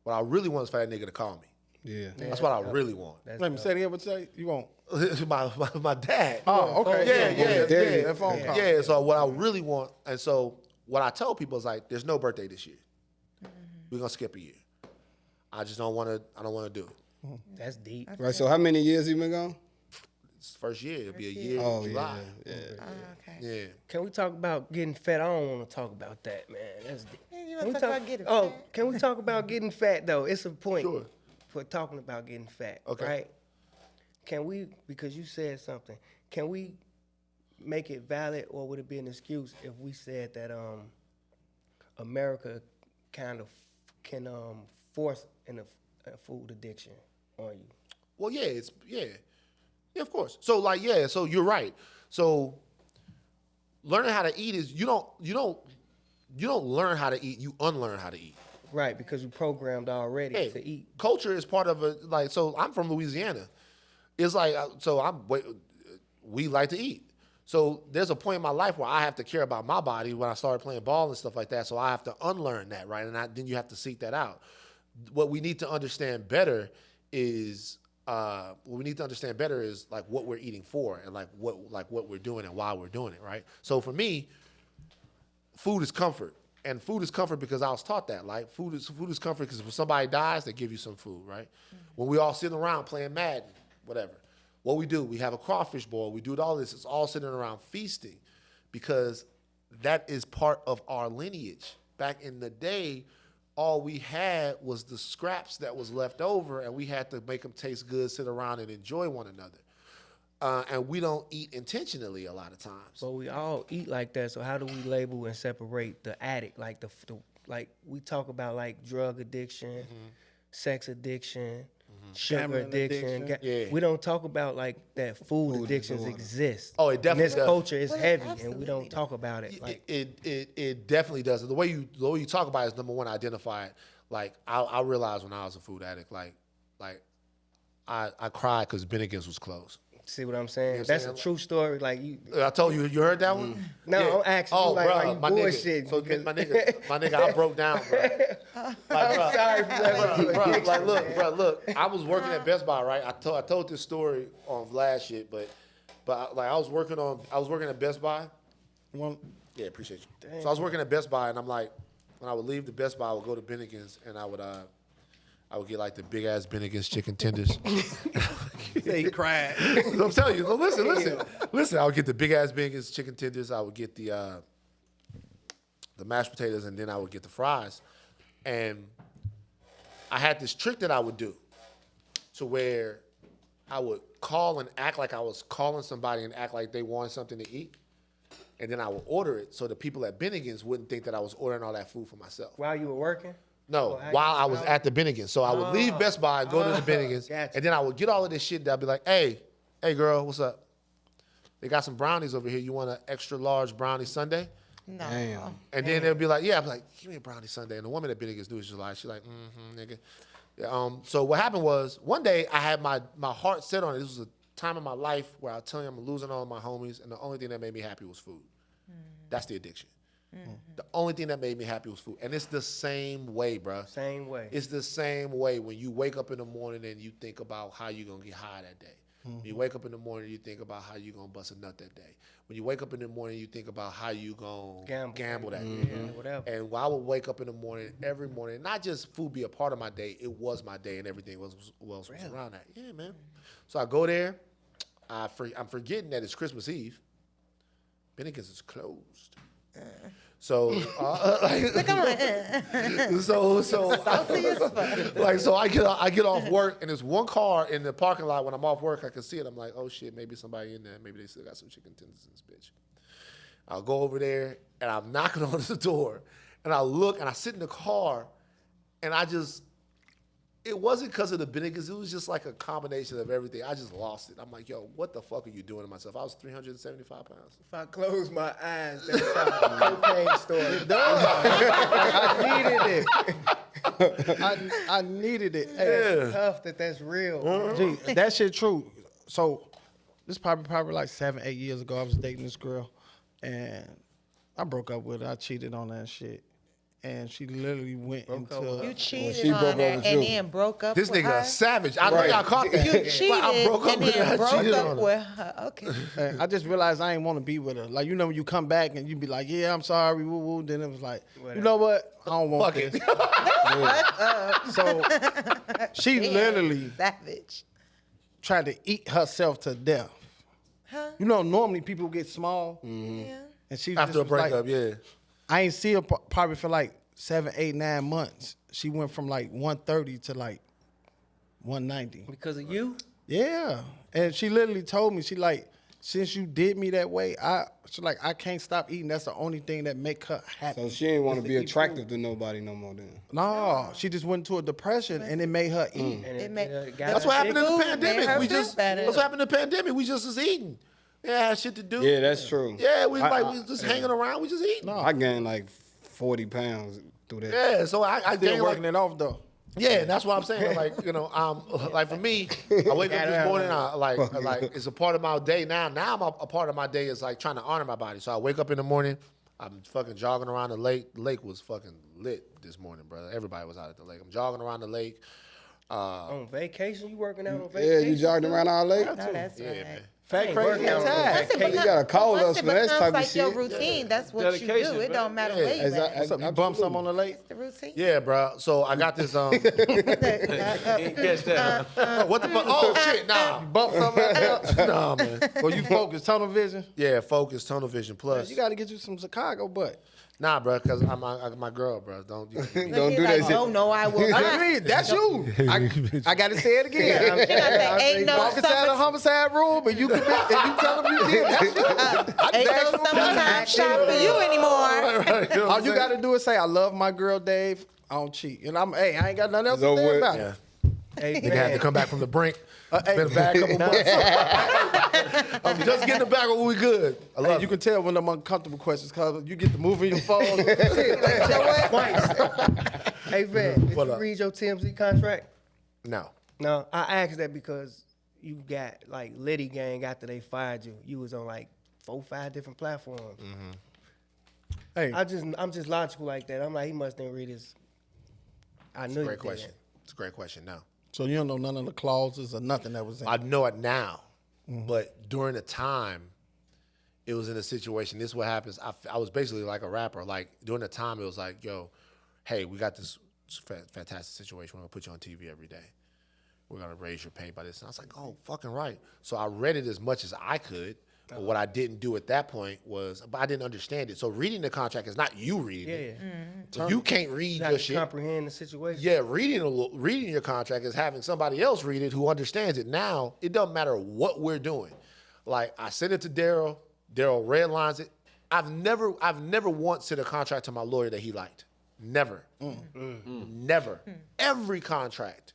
What I really want is for that nigga to call me. Yeah. That's what I really want. Let me say the other say you won't. my dad. Oh, okay. Yeah. That phone call. Yeah, so what I really want, and so what I tell people is like, there's no birthday this year. We're gonna skip a year. I don't wanna do it. That's deep. Right. So how many years you been gone? It's the first year. It'll be a year Oh in July. yeah. Okay. Yeah. Can we talk about getting fat? I don't want to talk about that, man. That's deep. You Can we want to talk about getting Oh, fat? can we talk about getting fat though? It's a point Sure. for talking about getting fat. Okay. Right? Can we, because you said something, can we make it valid, or would it be an excuse if we said that America kind of can force a food addiction on you? Well, yeah, yeah, of course. So like, yeah, so you're right. So learning how to eat is you don't learn how to eat, you unlearn how to eat. Right, because we programmed already Hey, to eat. culture is part of it. Like, so I'm from Louisiana. It's like, we like to eat. So there's a point in my life where I have to care about my body when I started playing ball and stuff like that. So I have to unlearn that, right? And then you have to seek that out. What we need to understand better is like what we're eating for, and like what we're doing and why we're doing it, right? So for me, food is comfort. And food is comfort because I was taught that. Like food is comfort because when somebody dies, they give you some food, right? When we all sitting around playing Madden, whatever, what we do, we have a crawfish boil, we do all this, it's all sitting around feasting because that is part of our lineage. Back in the day, all we had was the scraps that was left over, and we had to make them taste good, sit around and enjoy one another. And we don't eat intentionally a lot of times. But we all eat like that. So how do we label and separate the addict? Like the like we talk about like drug addiction, sex addiction, sugar Gambling addiction. addiction. Yeah. We don't talk about like that food addictions disorder. exist. Oh, it definitely And this does. culture is Well, it heavy, and we absolutely don't does. talk about it. Like It definitely does. The way you talk about it is number one, identify it. Like I realized when I was a food addict, like I cried because Bennigan's was closed. see what I'm saying? what I'm That's saying? a true story. Like you. I told you, you heard that one? No, Yeah. I'm asking you, like, are you my bullshitting? nigga. So Because- my nigga, I broke down, bro. Like, bro, Sorry for letting you bro, addiction, like, look. I was working at Best Buy, right? I told this story on last shit, but like I was working at Best Buy. Yeah, appreciate you. So I was working at Best Buy, and I'm like, when I would leave the Best Buy, I would go to Bennigan's, and I would get like the big ass Bennigan's chicken tenders. He cried. I'm telling you. So listen. I would get the big ass Bennigan's chicken tenders. I would get the mashed potatoes, and then I would get the fries. And I had this trick that I would do, to where I would call and act like I was calling somebody and act like they wanted something to eat, and then I would order it so the people at Bennigan's wouldn't think that I was ordering all that food for myself. While you were working. No, how while you- I was at the Bennigan's. So I would leave Best Buy, go to the Bennigan's, Gotcha. and then I would get all of this shit. I'd be like, hey girl, what's up? They got some brownies over here. You want an extra large brownie sundae? No. Damn. And then they'll be like, yeah. I'm like, give me a brownie sundae. And the woman at Bennigan's do is she's like, nigga. So what happened was, one day I had my heart set on it. This was a time in my life where I was telling you I'm losing all of my homies, and the only thing that made me happy was food. That's the addiction. The only thing that made me happy was food. And it's the same way, bruh. Same way. It's the same way when you wake up in the morning and you think about how you're going to get high that day. When you wake up in the morning, you think about how you gonna bust a nut that day. When you wake up in the morning, you think about how you gonna gamble that day. Yeah, whatever. And while I would wake up in the morning, every morning, not just food be a part of my day, it was my day and everything was around that. Yeah, man. So I go there. I'm forgetting that it's Christmas Eve. Binnigan's is closed. So, so I get off work and there's one car in the parking lot. When I'm off work, I can see it. I'm like, oh shit, maybe somebody in there. Maybe they still got some chicken tenders in this bitch. I'll go over there and I'm knocking on the door and I look and I sit in the car and it wasn't because of the Binnigan's. It was just like a combination of everything. I just lost it. I'm like, yo, what the fuck are you doing to myself? I was 375 pounds. If I close my eyes, that's a cocaine story. I needed it. I needed it. Hey, It's tough that's real. Gee, that shit true. So this probably like 7-8 years ago. I was dating this girl, and I broke up with her. I cheated on her and shit. And she literally went into. You cheated she on broke her up and with you. then broke up This with nigga her? a savage. I know y'all caught that. You cheated I broke up and with her. then I broke cheated up on her. with her. Okay. And I just realized I ain't want to be with her. Like, you know, when you come back and you be like, yeah, I'm sorry, woo woo. Then it was like, you know what? I don't want Fuck this. it. So she literally Savage. tried to eat herself to death. Huh? You know, normally people get small, Yeah. and she After just a was like, breakup, yeah. I ain't see her probably for like 7, 8, 9 months. She went from like 130 to like 190. Because of you? Yeah, and she literally told me, she like, since you did me that way, I can't stop eating. That's the only thing that make her happy. So she ain't want to be attractive to nobody no more then. No, she just went into a depression, and it made her eat. And It made- That's what happened in the Food made pandemic. her We feel just better. that's what happened in the pandemic. We just was eating. Yeah, had shit to do. Yeah, that's true. Yeah, we was just hanging around. We just eating. I gained like 40 pounds through that. Yeah, so I Still gained working like, it off though. yeah, that's what I'm saying. Like, you know, like for me, I wake up this morning, like it's a part of my day now. Now a part of my day is like trying to honor my body. So I wake up in the morning, I'm fucking jogging around the lake. The lake was fucking lit this morning, brother. Everybody was out at the lake. I'm jogging around the lake. On vacation? You working out on Yeah, vacation? you jogged around all late? No, that's Yeah, right. man. Fat ain't crazy working out on attack. vacation. You gotta call Once us it for that becomes type of like your shit. routine, that's what you Dedication, do. It man. don't matter Yeah. where you at. What's up? You bump something on the lake? It's the routine. Yeah, bro. So I got this. Didn't catch that. What the fuck? Oh shit, nah, Bump something? nah, man. Well, you focus, tunnel vision. Yeah, focus, tunnel vision plus. You got to get you some Chicago butt. Nah, bro, because I'm my girl, bro. Don't. Look, Don't he's do like, that shit. Oh no, I will I not. agree. That's you. I got to say it again. She gonna say, ain't no Walk inside the summer, homicide room and you can and you tell them you did. That's you. ain't no summertime shop for you anymore. You know what All I'm you saying? got to do is say, I love my girl, Dave. I don't cheat. And I ain't got nothing else It's to over say with. about Yeah. it. Hey, Nigga had to man. come back from the brink. Hey, Been a bad couple months. I'm just getting the back when we good. I love you it. can tell when them uncomfortable questions because you get to move in your phone. Shit, like, you know what? Hey, Van, did What you up? read your TMZ contract? No. No, I asked that because you got like Liddy Gang after they fired you. You was on like 4, 5 different platforms. Hey, I'm just logical like that. I'm like, he must didn't read his. I knew Great you question. did. It's a great question. No. so you don't know none of the clauses or nothing that was in I it. know it now, but during the time, it was in a situation. This is what happens. I was basically like a rapper. Like during the time, it was like, yo, hey, we got this fantastic situation. We're gonna put you on TV every day. We're gonna raise your pay by this. And I was like, oh, fucking right. So I read it as much as I could. But what I didn't do at that point was, but I didn't understand it. So reading the contract is not you reading Yeah, it. yeah. So you can't read You your got to shit. comprehend the situation. Yeah, reading your contract is having somebody else read it who understands it. Now, it doesn't matter what we're doing. Like, I sent it to Daryl. Daryl redlines it. I've never once sent a contract to my lawyer that he liked. Never. Never. Every contract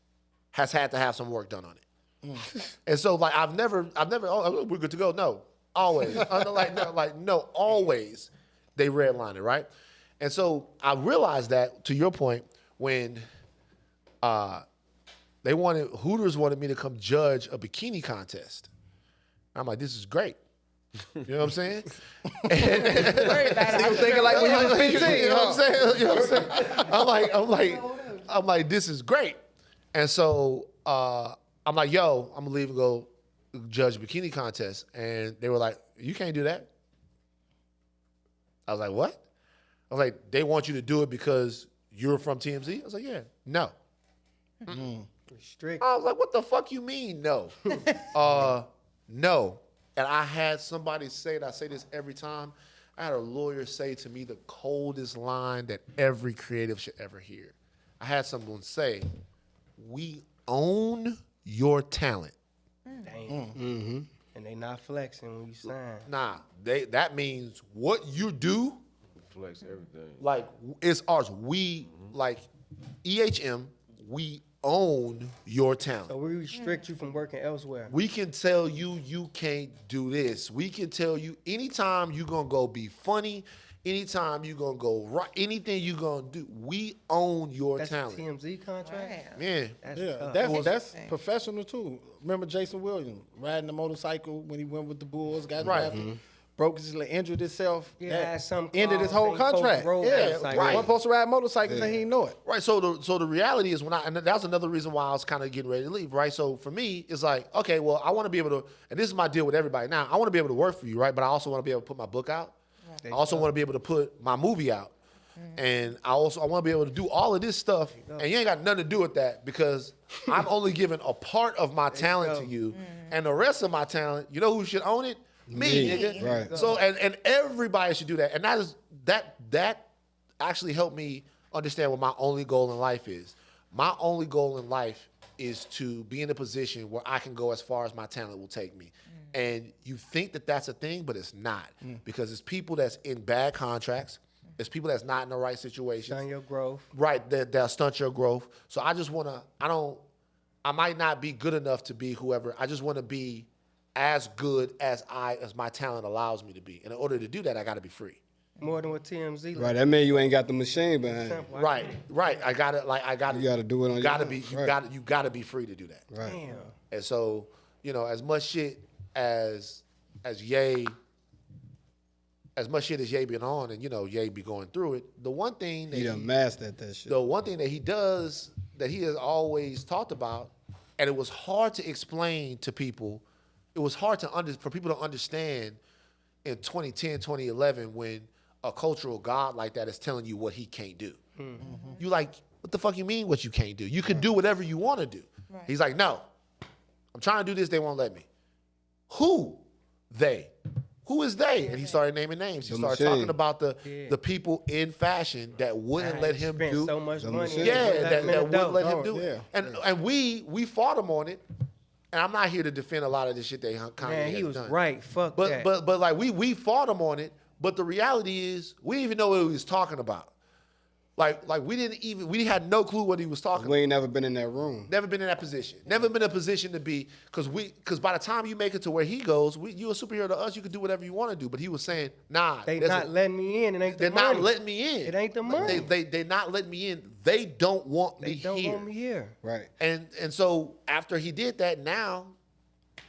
has had to have some work done on it. And so, like, I've never, oh, we're good to go. No, always. No, always they redline it, right? And so I realized that, to your point, when Hooters wanted me to come judge a bikini contest. I'm like, this is great. You know what I'm saying? Still thinking like when you was 15. You know what I'm saying? You know what I'm saying? I'm like, this is great. And so I'm like, yo, I'm gonna leave and go judge bikini contest, and they were like, "You can't do that." I was like, "What?" I was like, "They want you to do it because you're from TMZ?" I was like, "Yeah, no." Strict. I was like, "What the fuck you mean, no?" No. And I had somebody say it. I say this every time. I had a lawyer say to me the coldest line that every creative should ever hear. I had someone say, "We own your talent." Damn. And they not flexing when you sign. Nah, that means what you do, Flex everything. like, it's ours. We, like, EHM, we own your talent. So we restrict you from working elsewhere. We can tell you you can't do this. We can tell you anytime you're going to go be funny, anytime you're going to go right, anything you're going to do, we own your That's talent. a TMZ contract. Yeah. That's Yeah, tough. that's professional too. Remember Jason Williams riding the motorcycle when he went with the Bulls, got drafted, broke his leg, injured himself. Yeah, that had some ended his clause whole ain't supposed to contract. roll Yeah, motorcycle. right. One supposed to ride motorcycles and he didn't know it. Right. So the reality is and that's another reason why I was kind of getting ready to leave. Right. So for me, it's like, okay, well, I want to be able to, and this is my deal with everybody now. I want to be able to work for you, right? But I also want to be able to put my book out. I also want to be able to put my movie out. And I want to be able to do all of this stuff, and you ain't got nothing to do with that because I'm only giving a part of my talent to you, and the rest of my talent, you know who should own it? Me, nigga. Right. So and everybody should do that, and that actually helped me understand what my only goal in life is. My only goal in life is to be in a position where I can go as far as my talent will take me. And you think that that's a thing, but it's not because it's people that's in bad contracts. It's people that's not in the right situations. Done your growth. Right, that'll stunt your growth. So I just want to, I might not be good enough to be whoever. I just want to be as good as my talent allows me to be. And in order to do that, I got to be free. More than what TMZ. Right, that mean you ain't got the machine behind you. Right. I got to, You gotta do it on your gotta own. be, Right. you got to be free to do that. Right. Damn. And so, as much shit as Ye been on, and Ye be going through it. The one thing that He done mastered that shit. the one thing that he does that he has always talked about, and it was hard to explain to people. It was hard for people to understand in 2010, 2011 when a cultural god like that is telling you what he can't do. You like, what the fuck you mean what you can't do? You can do whatever you want to do. Right. He's like, no, I'm trying to do this. They won't let me. Who? They. Who is they? And he started naming names. He The started machine. talking about the people in fashion that wouldn't let him spent do. so much money. machine. Yeah, that wouldn't let him Oh, do. yeah. And we fought him on it. And I'm not here to defend a lot of this shit that Kanye Man, has he was done. right. Fuck But that. but like we fought him on it. But the reality is we didn't even know what he was talking about. Like we had no clue what he was talking We about. ain't never been in that room. Never been in that position. Never been in a position to be, because by the time you make it to where he goes, you a superhero to us. You can do whatever you want to do. But he was saying, nah, They there's not letting me in. It ain't the they're money. not letting me in. It ain't the money. They not letting me in. They don't want They me don't here. want me here. Right. And so after he did that, now,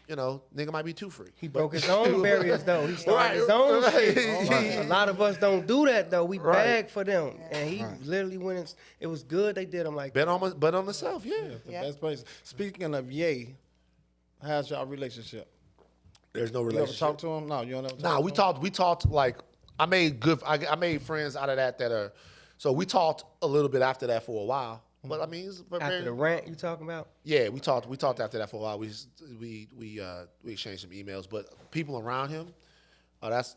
nigga might be too free. He broke his own barriers though. He started his own shit. A lot of us don't do that though. We beg for them, and he literally went. It was good they did him like that. Bet on myself, yeah. The best place. Speaking of Ye, how's y'all relationship? There's no You ever relationship. talk to him? No, you don't ever talk Nah, to him? we talked like I made friends out of that are, so we talked a little bit after that for a while. But I mean, After the rant you talking about? yeah, we talked after that for a while. We exchanged some emails, but people around him, that's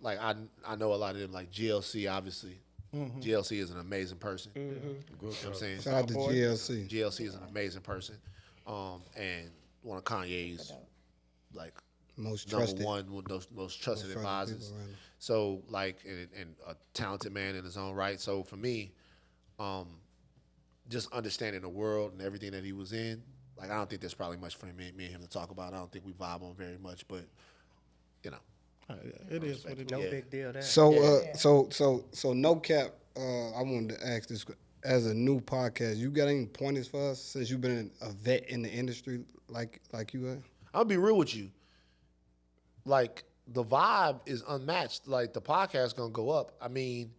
like I know a lot of them, like GLC obviously. GLC is an amazing person. You know what I'm saying? Shout out to GLC. GLC is an amazing person, and one of Kanye's like Most number trusted. one, one of those most trusted trusted advisors. people around him. So like, and a talented man in his own right. So for me, just understanding the world and everything that he was in, like I don't think there's probably much for me and him to talk about. I don't think we vibe on very much, but It is what it No is. big deal there. So no cap. I wanted to ask this as a new podcast. You got any pointers for us since you've been a vet in the industry like you are? I'll be real with you. Like the vibe is unmatched. Like the podcast gonna go up. I mean,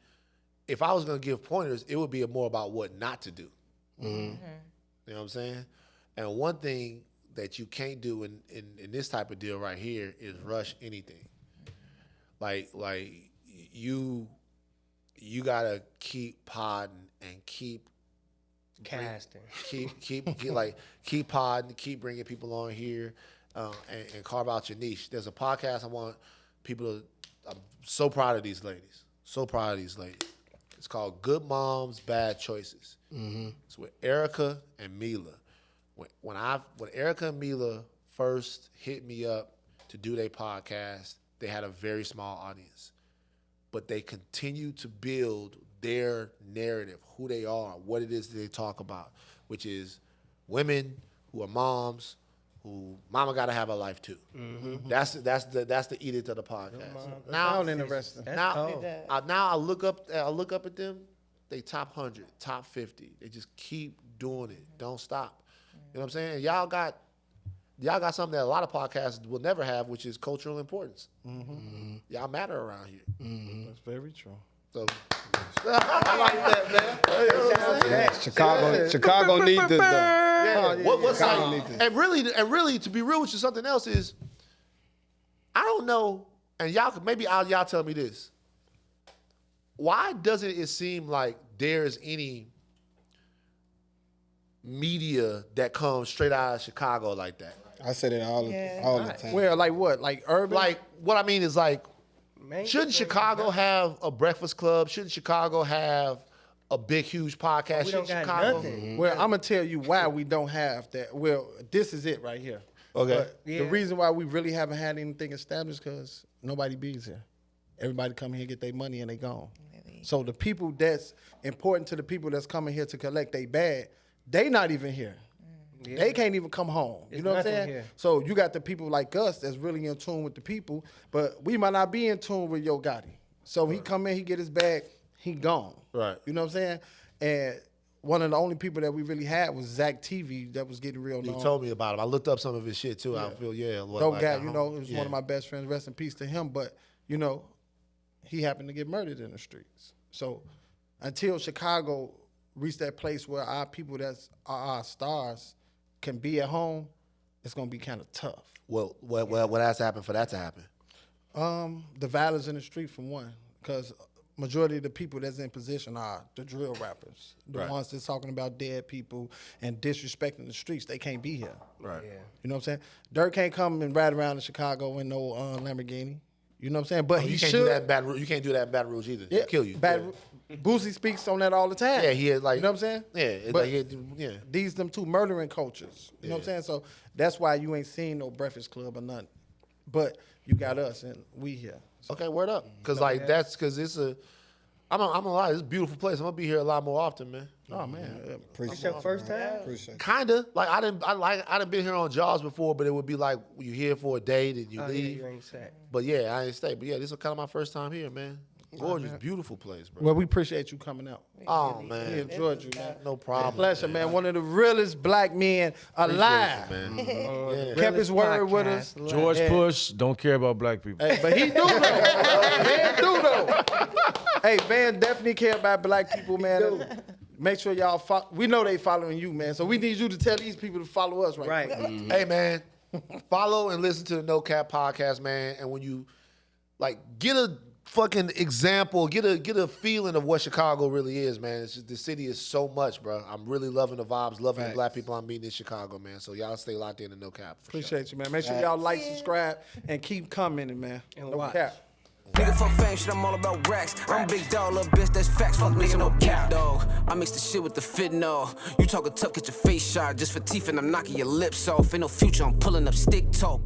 if I was gonna give pointers, it would be more about what not to do. You know what I'm saying? And one thing that you can't do in this type of deal right here is rush anything. Like you gotta keep podding and keep Casting. keep podding, keep bringing people on here, and carve out your niche. There's a podcast I want people to. I'm so proud of these ladies. So proud of these ladies. It's called Good Moms, Bad Choices. It's with Erica and Mila. When Erica and Mila first hit me up to do their podcast, they had a very small audience. But they continue to build their narrative, who they are, what it is that they talk about, which is women who are moms, who mama got to have a life too. That's the edict of the podcast. Sound interesting. Now I look up at them. They top 100, top 50. They just keep doing it. Don't stop. You know what I'm saying? Y'all got something that a lot of podcasts will never have, which is cultural importance. Y'all matter around here. That's very true. So I like that, man. Chicago need the what's Chicago like, need this. and really, to be real with you, something else is, I don't know, and y'all tell me this. Why doesn't it seem like there's any media that comes straight out of Chicago like that? I say that all the time. Well, like what? Like urban? Like, what I mean is like, Man, shouldn't Chicago have a breakfast club? Shouldn't Chicago have a big, huge podcast? We don't Shouldn't got Chicago? nothing. Well, I'm gonna tell you why we don't have that. Well, this is it right here. Okay. But Yeah. the reason why we really haven't had anything established because nobody bees here. Everybody come here, get their money, and they gone. So the people that's important to the people that's coming here to collect they bag, they not even here. Yeah. They can't even come home. You There's know what I'm nothing saying? here. So you got the people like us that's really in tune with the people, but we might not be in tune with Yo Gotti. So he come in, he get his bag, he gone. Right. You know what I'm saying? And one of the only people that we really had was Zach TV that was getting real You known. told me about him. I looked up some of his shit too. I feel Dope guy, you know, he was one of my best friends. Rest in peace to him. But, you know, he happened to get murdered in the streets. So until Chicago reached that place where our people that's our stars can be at home, it's gonna be kind of tough. Well, what has to happen for that to happen? The violence in the street, for one, because majority of the people that's in position are the drill rappers, the Right. ones that's talking about dead people and disrespecting the streets. They can't be here. Right. Yeah. You know what I'm saying? Dirk can't come and ride around in Chicago in no Lamborghini. You know what I'm saying? But he You can't should. do that in Baton Rouge. You can't do that in Baton Rouge either. They'll kill you. Boosie speaks on that all the time. Yeah, he is like. You know what I'm saying? Yeah, it's But yeah. these them two murdering cultures. You know what I'm saying? So that's why you ain't seen no Breakfast Club or nothing. But you got us and we here. So Okay, word up. Cause like that's because it's a. I'm gonna lie. It's a beautiful place. I'm gonna be here a lot more often, man. oh man. It's your first time? Appreciate it. Kinda like I done been here on jobs before, but it would be like you here for a day, then you Oh, yeah, leave. you ain't sad. But yeah, I ain't stay. But yeah, this is kind of my first time here, man. Gorgeous, beautiful place, bro. Well, we appreciate you coming out. Oh We man, enjoyed you, man. no problem. Pleasure, man. One of the realest black men alive. man. Kept his word with us. George Bush don't care about black people. Hey, but he do though. Van do though. Hey, Van definitely care about black people, man. Make sure y'all follow. We know they following you, man. So we need you to tell these people to follow us right Right. quick. Hey man, follow and listen to the No Cap podcast, man. And when you like get a fucking example, get a feeling of what Chicago really is, man. It's just, the city is so much, bro. I'm really loving the vibes, loving the black people I'm meeting in Chicago, man. So y'all stay locked in to No Cap. For sure. Appreciate you, man. Make sure y'all like, subscribe, and keep commenting, man. And No watch. cap. Nigga, fuck fame, shit, I'm all about racks. I'm a big dog, little bitch, that's facts. Fuck nigga, no cap, dog. I mix the shit with the fentanyl. You talking tough, get your face shot just for teeth, and I'm knocking your lips off. Ain't no future, I'm pulling up stick talk.